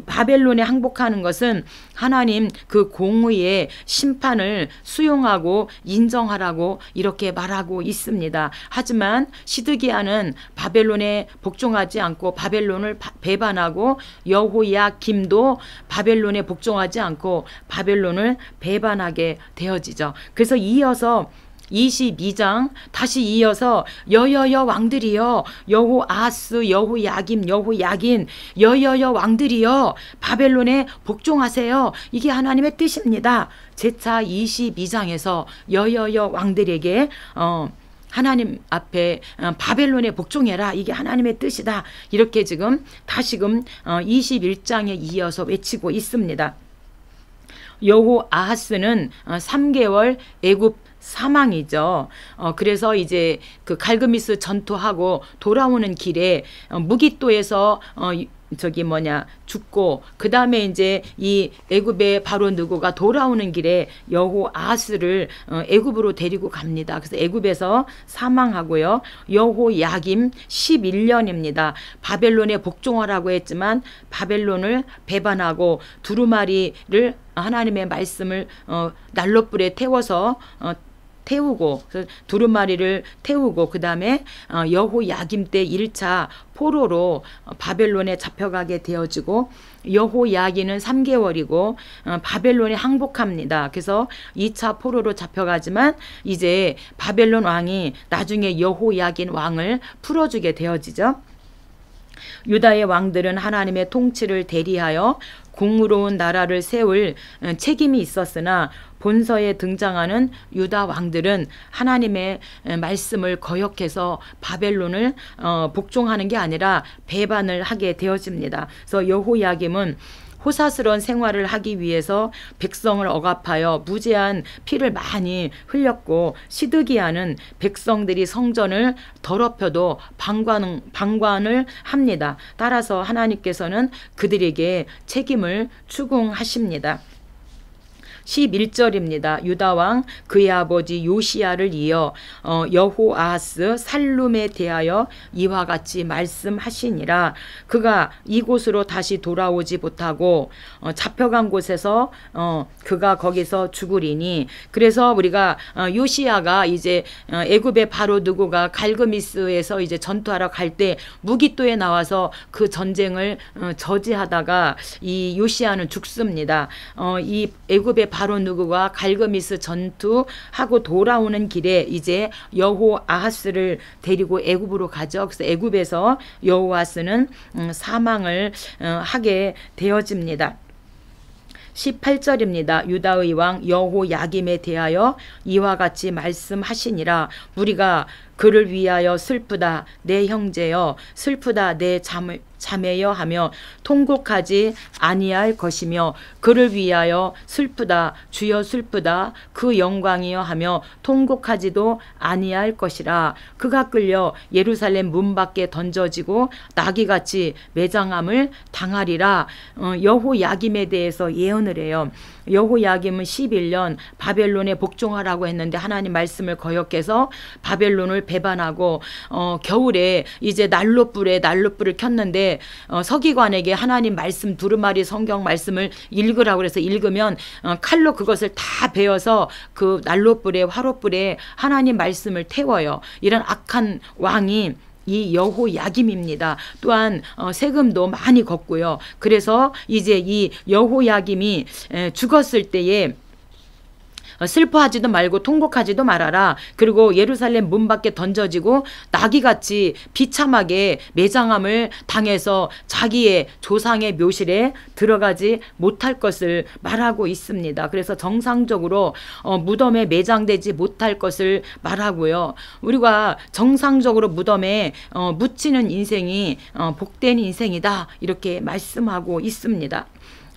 바벨론에 항복하는 것은 하나님 그 공의의 심판을 수용하고 인정하라고 이렇게 말하고 있습니다. 하지만 시드기야는 바벨론에 복종하지 않고 바벨론을 배반하고, 여호야김도 바벨론에 복종하지 않고 바벨론을 배반하게 되어지죠. 그래서 이어서 22장 다시 이어서 여여여 왕들이여, 여호아하스, 여호야김, 여호야긴, 여여여 왕들이여 바벨론에 복종하세요. 이게 하나님의 뜻입니다. 제차 22장에서 여여여 왕들에게 하나님 앞에 바벨론에 복종해라. 이게 하나님의 뜻이다. 이렇게 지금 다시금 21장에 이어서 외치고 있습니다. 여호아하스는 3개월 애굽 사망이죠. 그래서 이제 그 갈그미스 전투하고 돌아오는 길에 무기또에서 죽고, 그 다음에 이제 이 애굽의 바로 느고가 돌아오는 길에 여호아하스를 애굽으로 데리고 갑니다. 그래서 애굽에서 사망하고요. 여호야김 11년입니다. 바벨론에 복종하라고 했지만 바벨론을 배반하고 두루마리를, 하나님의 말씀을 난로불에 태워서 태우고, 두루마리를 태우고, 그 다음에 여호야김 때 1차 포로로 바벨론에 잡혀가게 되어지고, 여호야긴은 3개월이고 바벨론에 항복합니다. 그래서 2차 포로로 잡혀가지만 이제 바벨론 왕이 나중에 여호야긴 왕을 풀어주게 되어지죠. 유다의 왕들은 하나님의 통치를 대리하여 공의로운 나라를 세울 책임이 있었으나, 본서에 등장하는 유다 왕들은 하나님의 말씀을 거역해서 바벨론을 복종하는 게 아니라 배반을 하게 되어집니다. 그래서 여호야김은 호사스러운 생활을 하기 위해서 백성을 억압하여 무제한 피를 많이 흘렸고, 시드기야는 백성들이 성전을 더럽혀도 방관을 합니다. 따라서 하나님께서는 그들에게 책임을 추궁하십니다. 11절입니다. 유다왕 그의 아버지 요시야를 이어 여호아하스 살룸에 대하여 이와 같이 말씀하시니라. 그가 이곳으로 다시 돌아오지 못하고 잡혀간 곳에서 그가 거기서 죽으리니. 그래서 우리가 요시야가 이제 애굽의 바로 누구가 갈그미스에서 이제 전투하러 갈 때 무기또에 나와서 그 전쟁을 저지하다가 이 요시야는 죽습니다. 이 애굽의 바로 누구가 갈그미스 전투하고 돌아오는 길에 이제 여호아하스를 데리고 애굽으로 가죠. 그래서 애굽에서 여호아하스는 사망을 하게 되어집니다. 18절입니다. 유다의 왕 여호야김에 대하여 이와 같이 말씀하시니라. 우리가 그를 위하여 슬프다 내 형제여, 슬프다 내 자매여 하며 통곡하지 아니할 것이며, 그를 위하여 슬프다 주여 슬프다 그 영광이여 하며 통곡하지도 아니할 것이라. 그가 끌려 예루살렘 문 밖에 던져지고 나귀같이 매장함을 당하리라. 여호야김에 대해서 예언을 해요. 여호야김은 11년 바벨론에 복종하라고 했는데 하나님 말씀을 거역해서 바벨론을 배반하고 겨울에 이제 난로불을 켰는데 서기관에게 하나님 말씀 두루마리 성경 말씀을 읽으라고 해서 읽으면 칼로 그것을 다 베어서 그 난로불에 화롯불에 하나님 말씀을 태워요. 이런 악한 왕이 이 여호야김입니다. 또한 세금도 많이 걷고요. 그래서 이제 이 여호야김이 죽었을 때에 슬퍼하지도 말고 통곡하지도 말아라. 그리고 예루살렘 문 밖에 던져지고 나귀같이 비참하게 매장함을 당해서 자기의 조상의 묘실에 들어가지 못할 것을 말하고 있습니다. 그래서 정상적으로 무덤에 매장되지 못할 것을 말하고요. 우리가 정상적으로 무덤에 묻히는 인생이 복된 인생이다, 이렇게 말씀하고 있습니다.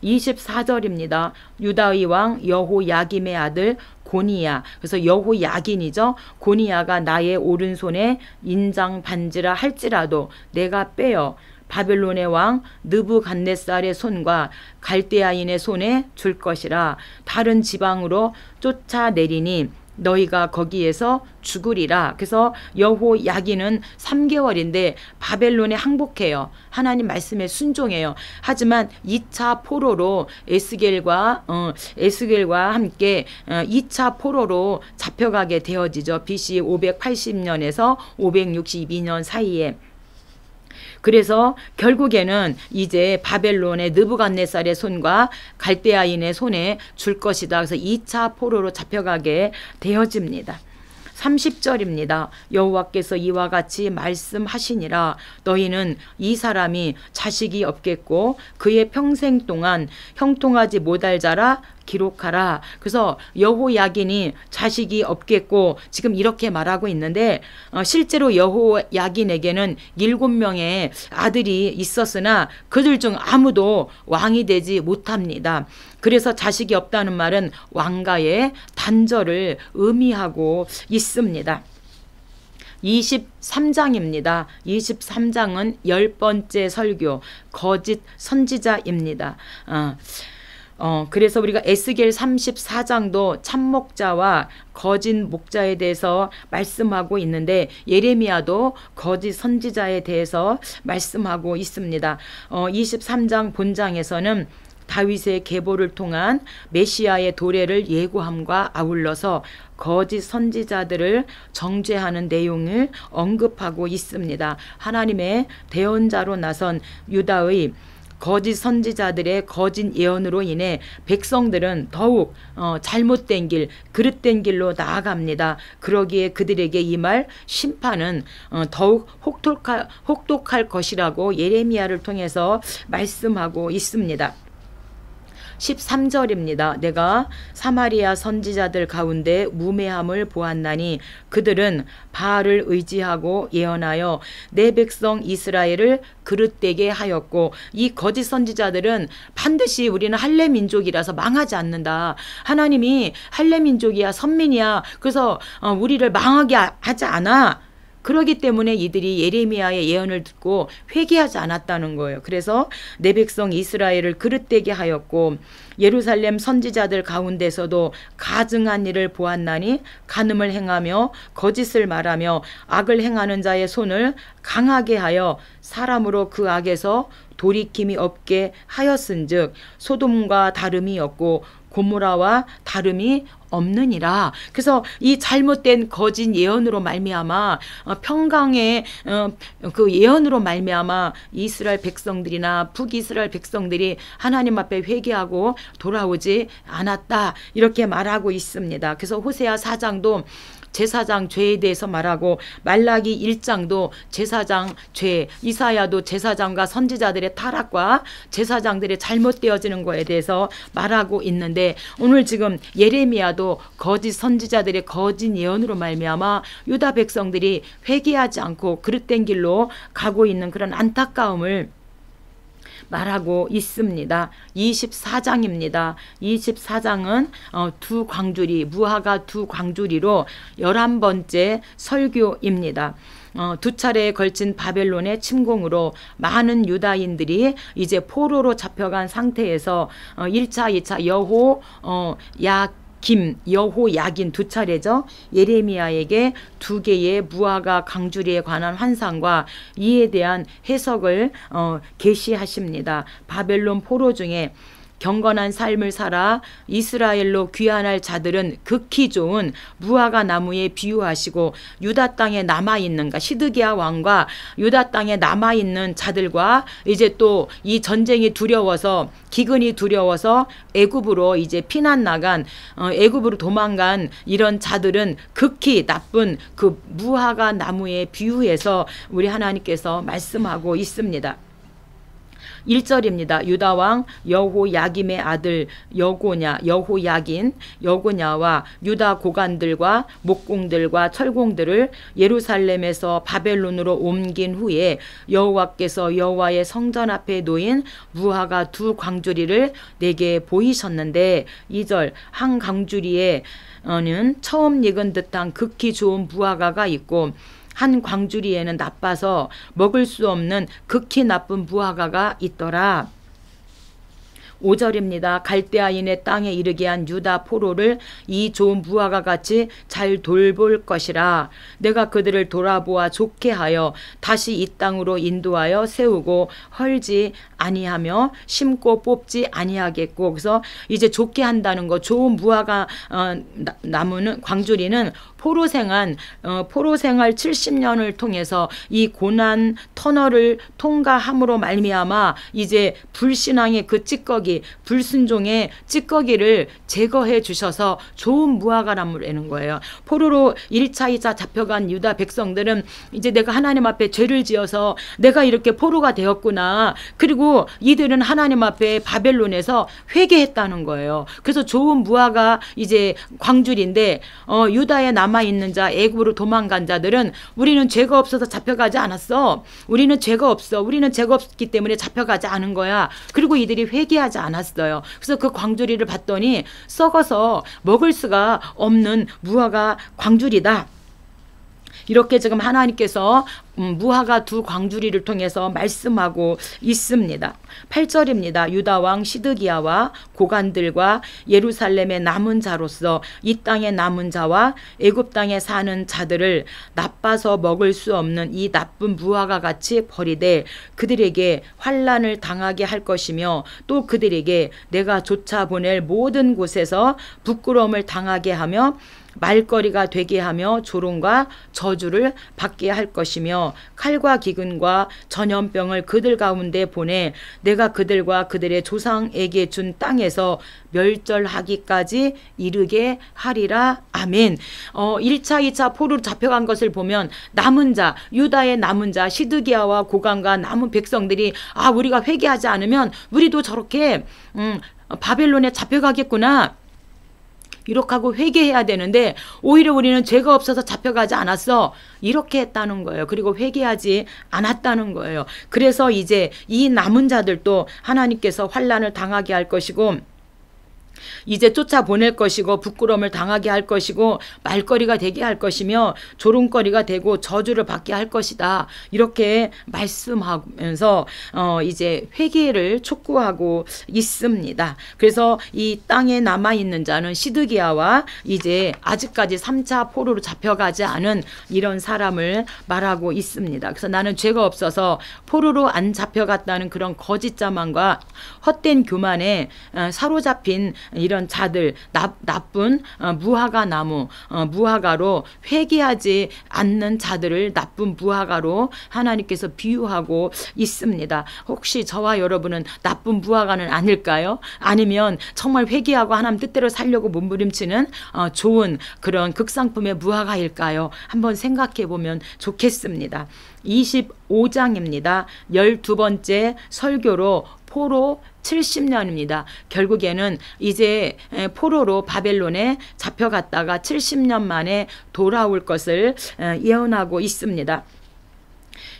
24절입니다. 유다의 왕 여호야김의 아들 고니야. 그래서 여호야긴이죠. 고니야가 나의 오른손에 인장 반지라 할지라도 내가 빼어 바벨론의 왕 느부갓네살의 손과 갈대아인의 손에 줄 것이라. 다른 지방으로 쫓아내리니 너희가 거기에서 죽으리라. 그래서 여호야긴은 3개월인데 바벨론에 항복해요. 하나님 말씀에 순종해요. 하지만 2차 포로로 에스겔과 함께 2차 포로로 잡혀가게 되어지죠. BC 580년에서 562년 사이에. 그래서 결국에는 이제 바벨론의 느부갓네살의 손과 갈대아인의 손에 줄 것이다. 그래서 2차 포로로 잡혀가게 되어집니다. 30절입니다. 여호와께서 이와 같이 말씀하시니라. 너희는 이 사람이 자식이 없겠고 그의 평생 동안 형통하지 못할 자라 기록하라. 그래서 여호야긴이 자식이 없겠고 지금 이렇게 말하고 있는데 실제로 여호야긴에게는 7명의 아들이 있었으나 그들 중 아무도 왕이 되지 못합니다. 그래서 자식이 없다는 말은 왕가의 단절을 의미하고 있습니다. 23장입니다. 23장은 10번째 설교, 거짓 선지자입니다. 그래서 우리가 에스겔 34장도 참목자와 거짓 목자에 대해서 말씀하고 있는데 예레미야도 거짓 선지자에 대해서 말씀하고 있습니다. 23장 본장에서는 다윗의 계보를 통한 메시아의 도래를 예고함과 아울러서 거짓 선지자들을 정죄하는 내용을 언급하고 있습니다. 하나님의 대언자로 나선 유다의 거짓 선지자들의 거짓 예언으로 인해 백성들은 더욱 잘못된 길, 그릇된 길로 나아갑니다. 그러기에 그들에게 임할 심판은 더욱 혹독할 것이라고 예레미야를 통해서 말씀하고 있습니다. 13절입니다. 내가 사마리아 선지자들 가운데 무매함을 보았나니 그들은 바알을 의지하고 예언하여 내 백성 이스라엘을 그릇되게 하였고, 이 거짓 선지자들은 반드시 우리는 할례 민족이라서 망하지 않는다. 하나님이 할례 민족이야, 선민이야. 그래서 우리를 망하게 하지 않아. 그러기 때문에 이들이 예레미야의 예언을 듣고 회개하지 않았다는 거예요. 그래서 내 백성 이스라엘을 그릇되게 하였고 예루살렘 선지자들 가운데서도 가증한 일을 보았나니 간음을 행하며 거짓을 말하며 악을 행하는 자의 손을 강하게 하여 사람으로 그 악에서 돌이킴이 없게 하였은즉 소돔과 다름이 없고 고모라와 다름이 없느니라. 그래서 이 잘못된 거짓 예언으로 말미암아 평강의 그 예언으로 말미암아 이스라엘 백성들이나 북이스라엘 백성들이 하나님 앞에 회개하고 돌아오지 않았다, 이렇게 말하고 있습니다. 그래서 호세아 4장도 제사장 죄에 대해서 말하고 말라기 1장도 제사장 죄, 이사야도 제사장과 선지자들의 타락과 제사장들의 잘못되어지는 거에 대해서 말하고 있는데, 오늘 지금 예레미야도 거짓 선지자들의 거짓 예언으로 말미암아 유다 백성들이 회개하지 않고 그릇된 길로 가고 있는 그런 안타까움을 말하고 있습니다. 24장입니다. 24장은 두 광주리, 무화과 두 광주리로 11번째 설교입니다. 두 차례에 걸친 바벨론의 침공으로 많은 유다인들이 이제 포로로 잡혀간 상태에서 1차, 2차 여호야긴 두 차례죠. 예레미야에게 두 개의 무화과 강주리에 관한 환상과 이에 대한 해석을 계시하십니다. 바벨론 포로 중에 경건한 삶을 살아 이스라엘로 귀환할 자들은 극히 좋은 무화과 나무에 비유하시고 유다 땅에 남아있는 시드기야 왕과 유다 땅에 남아있는 자들과 이제 또 이 전쟁이 두려워서 기근이 두려워서 애굽으로 이제 피난 나간 애굽으로 도망간 이런 자들은 극히 나쁜 그 무화과 나무에 비유해서 우리 하나님께서 말씀하고 있습니다. 1절입니다. 유다왕 여호야김의 아들 여호야긴와 유다 고관들과 목공들과 철공들을 예루살렘에서 바벨론으로 옮긴 후에 여호와께서 여호와의 성전 앞에 놓인 무화과 두 광주리를 내게 보이셨는데, 2절 한 광주리에는 처음 익은 듯한 극히 좋은 무화과가 있고 한 광주리에는 나빠서 먹을 수 없는 극히 나쁜 무화과가 있더라. 5절입니다. 갈대아인의 땅에 이르게 한 유다 포로를 이 좋은 무화과 같이 잘 돌볼 것이라. 내가 그들을 돌아보아 좋게 하여 다시 이 땅으로 인도하여 세우고 헐지 아니하며 심고 뽑지 아니하겠고. 그래서 이제 좋게 한다는 거, 좋은 무화과 나무는 광주리는 포로 생활 70년을 통해서 이 고난 터널을 통과함으로 말미암아 이제 불신앙의 그 찌꺼기, 불순종의 찌꺼기를 제거해 주셔서 좋은 무화과 나무를 내는 거예요. 포로로 1차, 2차 잡혀간 유다 백성들은 이제 내가 하나님 앞에 죄를 지어서 내가 이렇게 포로가 되었구나. 그리고 이들은 하나님 앞에 바벨론에서 회개했다는 거예요. 그래서 좋은 무화과 이제 광줄인데 유다에 남아있는 자, 애굽으로 도망간 자들은 우리는 죄가 없어서 잡혀가지 않았어. 우리는 죄가 없어. 우리는 죄가 없기 때문에 잡혀가지 않은 거야. 그리고 이들이 회개하지 않았어요. 그래서 그 광주리를 봤더니 썩어서 먹을 수가 없는 무화과 광주리다. 이렇게 지금 하나님께서 무화과 두 광주리를 통해서 말씀하고 있습니다. 8절입니다. 유다 왕 시드기야와 고관들과 예루살렘의 남은 자로서 이 땅의 남은 자와 애굽 땅에 사는 자들을 나빠서 먹을 수 없는 이 나쁜 무화과 같이 버리되 그들에게 환난을 당하게 할 것이며 또 그들에게 내가 쫓아보낼 모든 곳에서 부끄러움을 당하게 하며 말거리가 되게 하며 조롱과 저주를 받게 할 것이며 칼과 기근과 전염병을 그들 가운데 보내 내가 그들과 그들의 조상에게 준 땅에서 멸절하기까지 이르게 하리라. 아멘. 1차 2차 포로로 잡혀간 것을 보면 남은 자, 유다의 남은 자 시드기야와 고관과 남은 백성들이 우리가 회개하지 않으면 우리도 저렇게 바벨론에 잡혀가겠구나, 이렇게 하고 회개해야 되는데 오히려 우리는 죄가 없어서 잡혀가지 않았어, 이렇게 했다는 거예요. 그리고 회개하지 않았다는 거예요. 그래서 이제 이 남은 자들도 하나님께서 환난을 당하게 할 것이고 이제 쫓아보낼 것이고 부끄러움을 당하게 할 것이고 말거리가 되게 할 것이며 조롱거리가 되고 저주를 받게 할 것이다. 이렇게 말씀하면서 이제 회개를 촉구하고 있습니다. 그래서 이 땅에 남아있는 자는 시드기야와 이제 아직까지 3차 포로로 잡혀가지 않은 이런 사람을 말하고 있습니다. 그래서 나는 죄가 없어서 포로로 안 잡혀갔다는 그런 거짓 자만과 헛된 교만에 사로잡힌 이런 자들, 나쁜 무화과 나무, 무화과로 회개하지 않는 자들을 나쁜 무화과로 하나님께서 비유하고 있습니다. 혹시 저와 여러분은 나쁜 무화과는 아닐까요? 아니면 정말 회개하고 하나님 뜻대로 살려고 몸부림치는 좋은 그런 극상품의 무화과일까요? 한번 생각해 보면 좋겠습니다. 25장입니다. 12번째 설교로 포로 70년입니다. 결국에는 이제 포로로 바벨론에 잡혀갔다가 70년 만에 돌아올 것을 예언하고 있습니다.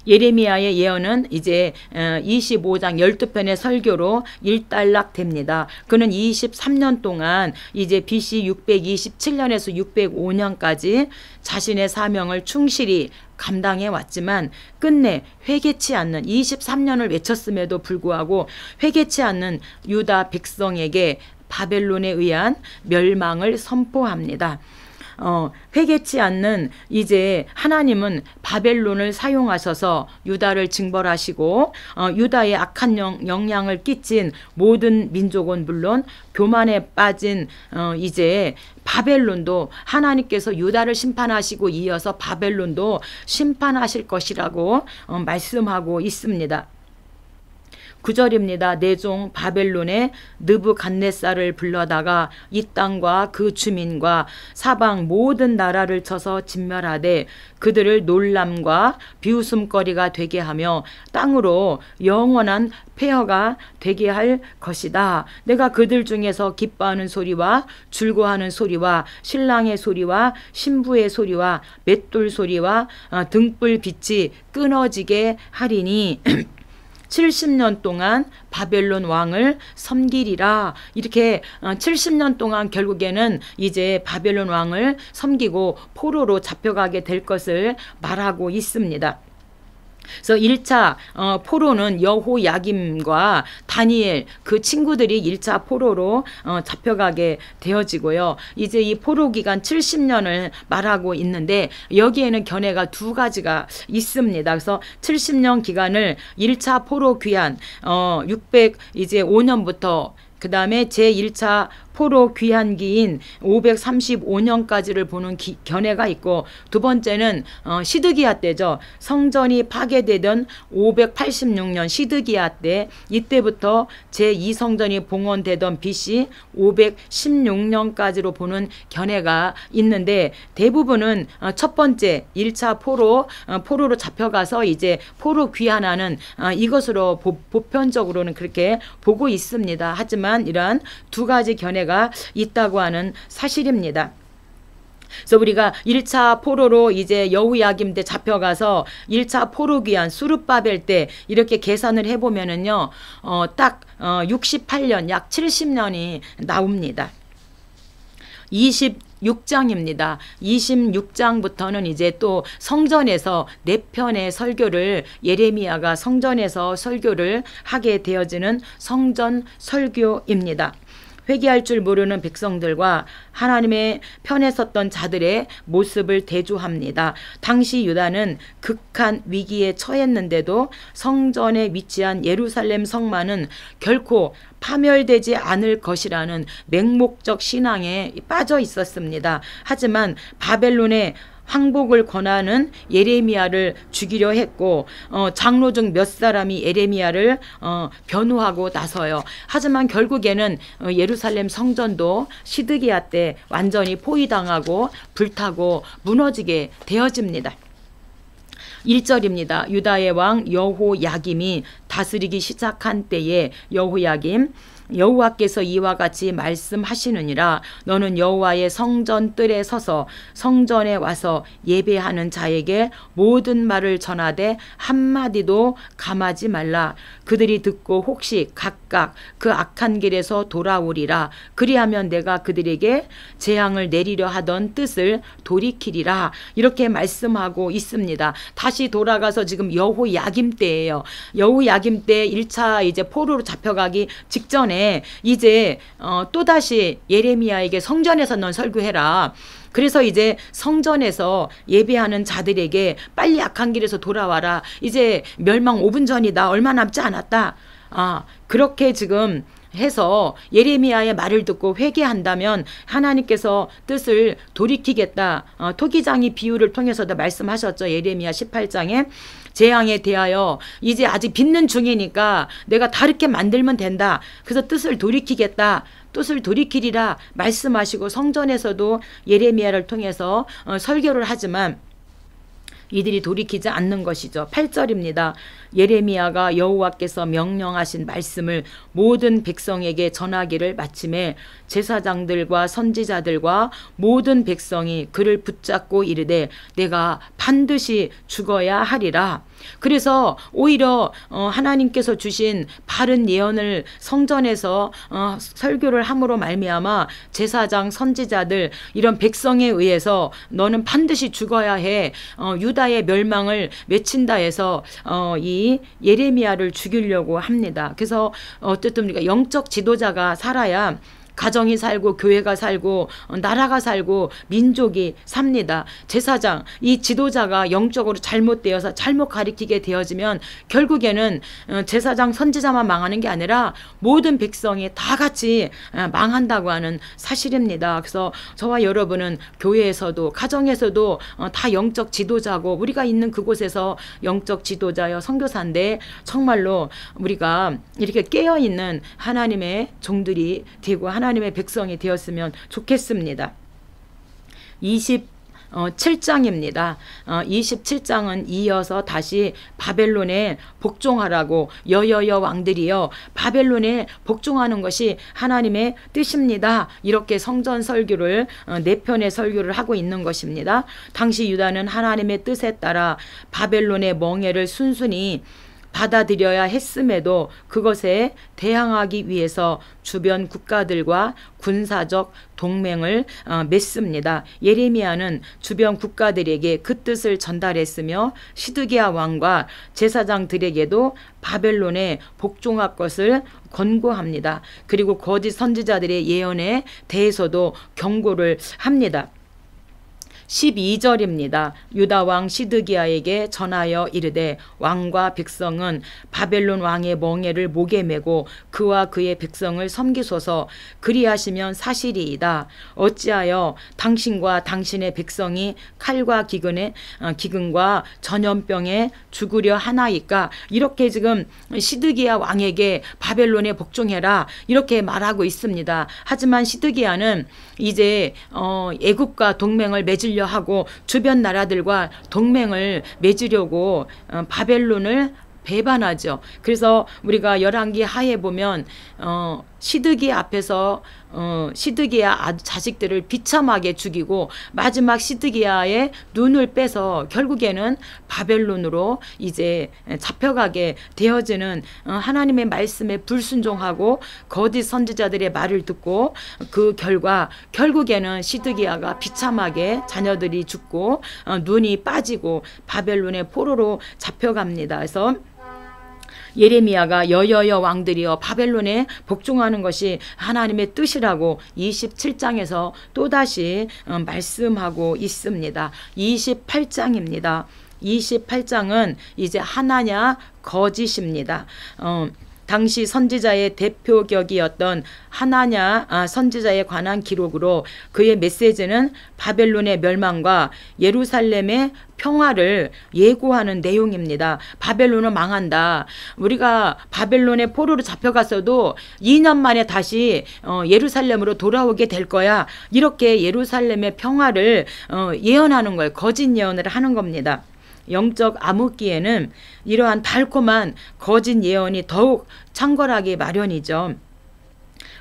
예레미야의 예언은 이제 25장 12편의 설교로 일단락됩니다. 그는 23년 동안 이제 BC 627년에서 605년까지 자신의 사명을 충실히 감당해 왔지만 끝내 회개치 않는 23년을 외쳤음에도 불구하고 회개치 않는 유다 백성에게 바벨론에 의한 멸망을 선포합니다. 회개치 않는 이제 하나님은 바벨론을 사용하셔서 유다를 징벌하시고 유다의 악한 영향을 끼친 모든 민족은 물론 교만에 빠진 이제 바벨론도 하나님께서 유다를 심판하시고 이어서 바벨론도 심판하실 것이라고 말씀하고 있습니다. 9절입니다. 내 종 바벨론의 느부갓네살을 불러다가 이 땅과 그 주민과 사방 모든 나라를 쳐서 진멸하되 그들을 놀람과 비웃음거리가 되게 하며 땅으로 영원한 폐허가 되게 할 것이다. 내가 그들 중에서 기뻐하는 소리와 즐거워하는 소리와 신랑의 소리와 신부의 소리와 맷돌 소리와 등불 빛이 끊어지게 하리니 70년 동안 바벨론 왕을 섬기리라. 이렇게 70년 동안 결국에는 이제 바벨론 왕을 섬기고 포로로 잡혀가게 될 것을 말하고 있습니다. 그래서 1차 포로는 여호야김과 다니엘 그 친구들이 1차 포로로 잡혀가게 되어지고요. 이제 이 포로 기간 70년을 말하고 있는데 여기에는 견해가 두 가지가 있습니다. 그래서 70년 기간을 1차 포로 귀환 605년부터 그 다음에 제1차 포로 귀환기인 535년까지를 보는 견해가 있고 두 번째는 시드기야 때죠. 성전이 파괴되던 586년 시드기야 때 이때부터 제2성전이 봉헌되던 BC 516년까지로 보는 견해가 있는데 대부분은 첫 번째 1차 포로로 잡혀가서 이제 포로 귀환하는 이것으로 보편적으로는 그렇게 보고 있습니다. 하지만 이러한 두 가지 견해가 있다고 하는 사실입니다. 그래서 우리가 1차 포로로 이제 여호야김 때 잡혀가서 1차 포로 귀환 수르바벨 때 이렇게 계산을 해보면은요, 딱 68년 약 70년이 나옵니다. 26장입니다. 26장부터는 이제 또 성전에서 4편의 설교를 예레미야가 성전에서 설교를 하게 되어지는 성전 설교입니다. 회개할 줄 모르는 백성들과 하나님의 편에 섰던 자들의 모습을 대조합니다. 당시 유다는 극한 위기에 처했는데도 성전에 위치한 예루살렘 성만은 결코 파멸되지 않을 것이라는 맹목적 신앙에 빠져 있었습니다. 하지만 바벨론의 항복을 권하는 예레미야를 죽이려 했고 장로 중 몇 사람이 예레미야를 변호하고 나서요. 하지만 결국에는 예루살렘 성전도 시드기야 때 완전히 포위당하고 불타고 무너지게 되어집니다. 1절입니다. 유다의 왕 여호야김이 다스리기 시작한 때에 여호야김 여호와께서 이와 같이 말씀하시느니라. 너는 여호와의 성전 뜰에 서서 성전에 와서 예배하는 자에게 모든 말을 전하되 한마디도 감하지 말라. 그들이 듣고 혹시 각각 그 악한 길에서 돌아오리라. 그리하면 내가 그들에게 재앙을 내리려 하던 뜻을 돌이키리라. 이렇게 말씀하고 있습니다. 다시 돌아가서 지금 여호야김 때예요. 여호야김 때 1차 이제 포로로 잡혀가기 직전에 이제 또다시 예레미야에게 성전에서 넌 설교해라. 그래서 이제 성전에서 예배하는 자들에게 빨리 악한 길에서 돌아와라. 이제 멸망 5분 전이다. 얼마 남지 않았다. 그렇게 지금 해서 예레미야의 말을 듣고 회개한다면 하나님께서 뜻을 돌이키겠다. 토기장이 비유를 통해서도 말씀하셨죠. 예레미야 18장에 재앙에 대하여 이제 아직 빚는 중이니까 내가 다르게 만들면 된다. 그래서 뜻을 돌이키겠다. 뜻을 돌이키리라 말씀하시고 성전에서도 예레미야를 통해서 설교를 하지만 이들이 돌이키지 않는 것이죠. 8절입니다. 예레미야가 여호와께서 명령하신 말씀을 모든 백성에게 전하기를 마침에 제사장들과 선지자들과 모든 백성이 그를 붙잡고 이르되 내가 반드시 죽어야 하리라. 그래서 오히려 하나님께서 주신 바른 예언을 성전에서 설교를 함으로 말미암아 제사장 선지자들 이런 백성에 의해서 너는 반드시 죽어야 해. 유다의 멸망을 외친다 해서 이 예레미야를 죽이려고 합니다. 그래서 어쨌든 우리가 영적 지도자가 살아야 가정이 살고 교회가 살고 나라가 살고 민족이 삽니다. 제사장, 이 지도자가 영적으로 잘못되어서 잘못 가리키게 되어지면 결국에는 제사장 선지자만 망하는 게 아니라 모든 백성이 다 같이 망한다고 하는 사실입니다. 그래서 저와 여러분은 교회에서도 가정에서도 다 영적 지도자고 우리가 있는 그곳에서 영적 지도자여 선교사인데 정말로 우리가 이렇게 깨어있는 하나님의 종들이 되고 하나님의 백성이 되었으면 좋겠습니다. 27장입니다. 27장은 이어서 다시 바벨론에 복종하라고 여여여 왕들이여 바벨론에 복종하는 것이 하나님의 뜻입니다. 이렇게 성전 설교를 4편의 설교를 하고 있는 것입니다. 당시 유다는 하나님의 뜻에 따라 바벨론의 멍에를 순순히 받아들여야 했음에도 그것에 대항하기 위해서 주변 국가들과 군사적 동맹을 맺습니다. 예레미야는 주변 국가들에게 그 뜻을 전달했으며 시드기야 왕과 제사장들에게도 바벨론에 복종할 것을 권고합니다. 그리고 거짓 선지자들의 예언에 대해서도 경고를 합니다. 12절입니다. 유다 왕 시드기야에게 전하여 이르되 왕과 백성은 바벨론 왕의 멍에를 목에 메고 그와 그의 백성을 섬기소서. 그리하시면 사실이이다. 어찌하여 당신과 당신의 백성이 칼과 기근과 전염병에 죽으려 하나이까. 이렇게 지금 시드기야 왕에게 바벨론에 복종해라 이렇게 말하고 있습니다. 하지만 시드기야는 이제 애굽과 동맹을 맺으려 하고 주변 나라들과 동맹을 맺으려고 바벨론을 배반하죠. 그래서 우리가 열왕기 하에 보면 시드기야 앞에서 시드기야 자식들을 비참하게 죽이고 마지막 시드기야의 눈을 빼서 결국에는 바벨론으로 이제 잡혀가게 되어지는 하나님의 말씀에 불순종하고 거짓 선지자들의 말을 듣고 그 결과 결국에는 시드기야가 비참하게 자녀들이 죽고 눈이 빠지고 바벨론의 포로로 잡혀갑니다. 그래서 예레미야가 여여여 왕들이여 바벨론에 복종하는 것이 하나님의 뜻이라고 27장에서 또다시 말씀하고 있습니다. 28장입니다. 28장은 이제 하나냐 거짓입니다. 당시 선지자의 대표격이었던 하나냐 선지자에 관한 기록으로 그의 메시지는 바벨론의 멸망과 예루살렘의 평화를 예고하는 내용입니다. 바벨론은 망한다. 우리가 바벨론의 포로로 잡혀갔어도 2년 만에 다시 예루살렘으로 돌아오게 될 거야. 이렇게 예루살렘의 평화를 예언하는 거예요. 거짓 예언을 하는 겁니다. 영적 암흑기에는 이러한 달콤한 거짓 예언이 더욱 창궐하기 마련이죠.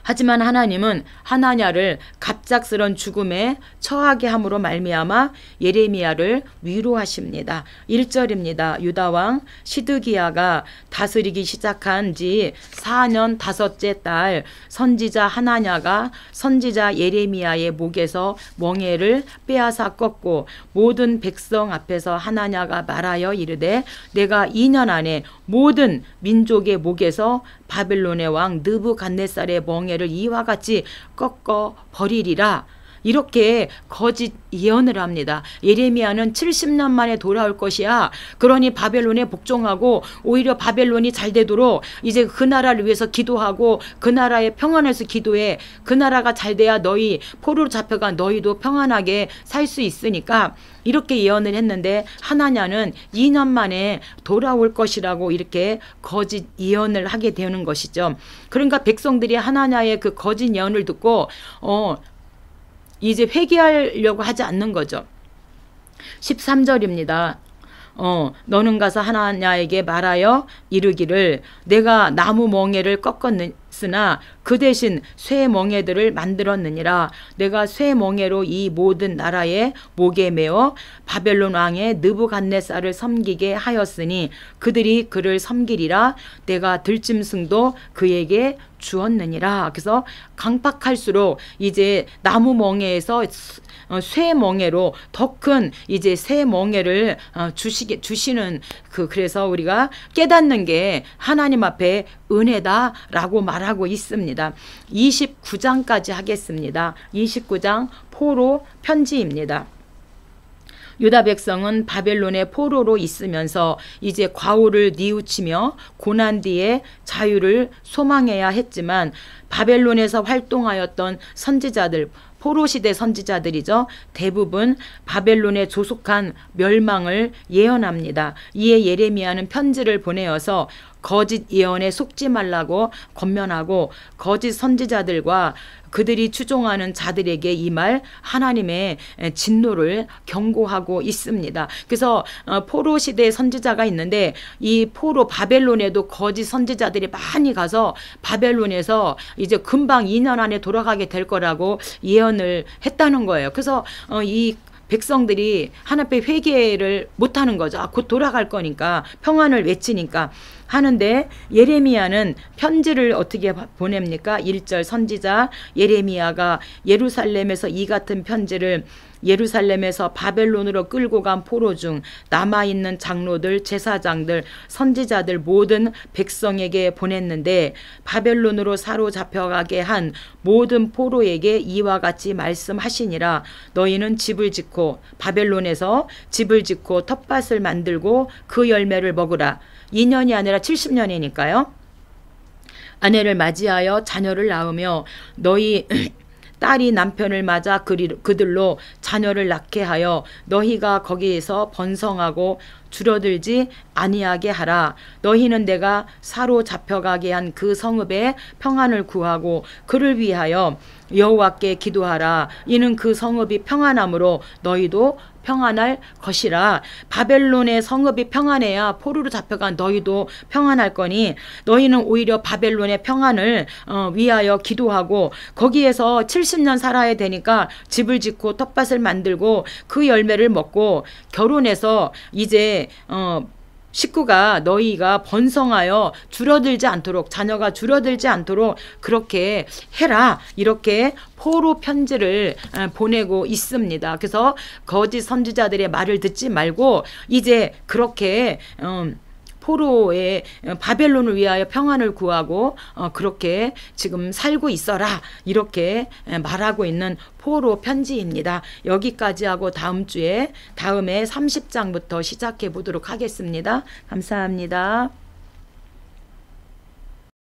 하지만 하나님은 하나냐를 갑작스런 죽음에 처하게 함으로 말미암아 예레미야를 위로하십니다. 1절입니다. 유다왕 시드기야가 다스리기 시작한 지 4년 5째 달 선지자 하나냐가 선지자 예레미야의 목에서 멍에를 빼앗아 꺾고 모든 백성 앞에서 하나냐가 말하여 이르되 내가 2년 안에 모든 민족의 목에서 바벨론의 왕 느부갓네살의 멍에를 이와 같이 꺾어 버리리라. 이렇게 거짓 예언을 합니다. 예레미야는 70년 만에 돌아올 것이야. 그러니 바벨론에 복종하고 오히려 바벨론이 잘 되도록 이제 그 나라를 위해서 기도하고 그 나라의 평안을 위해서 기도해. 그 나라가 잘 돼야 너희 포로로 잡혀간 너희도 평안하게 살 수 있으니까 이렇게 예언을 했는데 하나냐는 2년 만에 돌아올 것이라고 이렇게 거짓 예언을 하게 되는 것이죠. 그러니까 백성들이 하나냐의 그 거짓 예언을 듣고 이제 회개하려고 하지 않는 거죠. 13절입니다. 너는 가서 하나냐에게 말하여 이르기를 내가 나무 멍에를 꺾었으나 그 대신 쇠 멍에들을 만들었느니라. 내가 쇠 멍에로 이 모든 나라의 목에 메어 바벨론 왕의 느부갓네살을 섬기게 하였으니 그들이 그를 섬기리라. 내가 들짐승도 그에게 주었느니라. 그래서 강팍할수록 이제 나무 멍에에서 쇠 멍에로 더 큰 이제 새 멍에를 주시는 그래서 우리가 깨닫는 게 하나님 앞에 은혜다라고 말하고 있습니다. 29장까지 하겠습니다. 29장 포로 편지입니다. 유다 백성은 바벨론의 포로로 있으면서 이제 과오를 뉘우치며 고난 뒤에 자유를 소망해야 했지만 바벨론에서 활동하였던 선지자들, 포로시대 선지자들이죠. 대부분 바벨론에 조속한 멸망을 예언합니다. 이에 예레미야는 편지를 보내어서 거짓 예언에 속지 말라고 권면하고 거짓 선지자들과 그들이 추종하는 자들에게 이 말 하나님의 진노를 경고하고 있습니다. 그래서 포로 시대의 선지자가 있는데 이 포로 바벨론에도 거짓 선지자들이 많이 가서 바벨론에서 이제 금방 2년 안에 돌아가게 될 거라고 예언을 했다는 거예요. 그래서 이 백성들이 하나님의 회개를 못하는 거죠. 곧 돌아갈 거니까 평안을 외치니까 하는데 예레미야는 편지를 어떻게 보냅니까? 1절 선지자 예레미야가 예루살렘에서 이 같은 편지를 예루살렘에서 바벨론으로 끌고 간 포로 중 남아있는 장로들, 제사장들, 선지자들 모든 백성에게 보냈는데 바벨론으로 사로잡혀가게 한 모든 포로에게 이와 같이 말씀하시니라. 너희는 집을 짓고 바벨론에서 집을 짓고 텃밭을 만들고 그 열매를 먹으라. 2년이 아니라 70년이니까요. 아내를 맞이하여 자녀를 낳으며 너희 딸이 남편을 맞아 그들로 자녀를 낳게 하여 너희가 거기에서 번성하고 줄어들지 아니하게 하라. 너희는 내가 사로잡혀가게 한 그 성읍의 평안을 구하고 그를 위하여 여호와께 기도하라. 이는 그 성읍이 평안함으로 너희도 평안할 것이라. 바벨론의 성읍이 평안해야 포로로 잡혀간 너희도 평안할 거니 너희는 오히려 바벨론의 평안을 위하여 기도하고 거기에서 70년 살아야 되니까 집을 짓고 텃밭을 만들고 그 열매를 먹고 결혼해서 이제 식구가 너희가 번성하여 줄어들지 않도록 자녀가 줄어들지 않도록 그렇게 해라. 이렇게 포로 편지를 보내고 있습니다. 그래서 거짓 선지자들의 말을 듣지 말고 이제 그렇게 포로의 바벨론을 위하여 평안을 구하고 그렇게 지금 살고 있어라. 이렇게 말하고 있는 포로 편지입니다. 여기까지 하고 다음에 30장부터 시작해 보도록 하겠습니다. 감사합니다.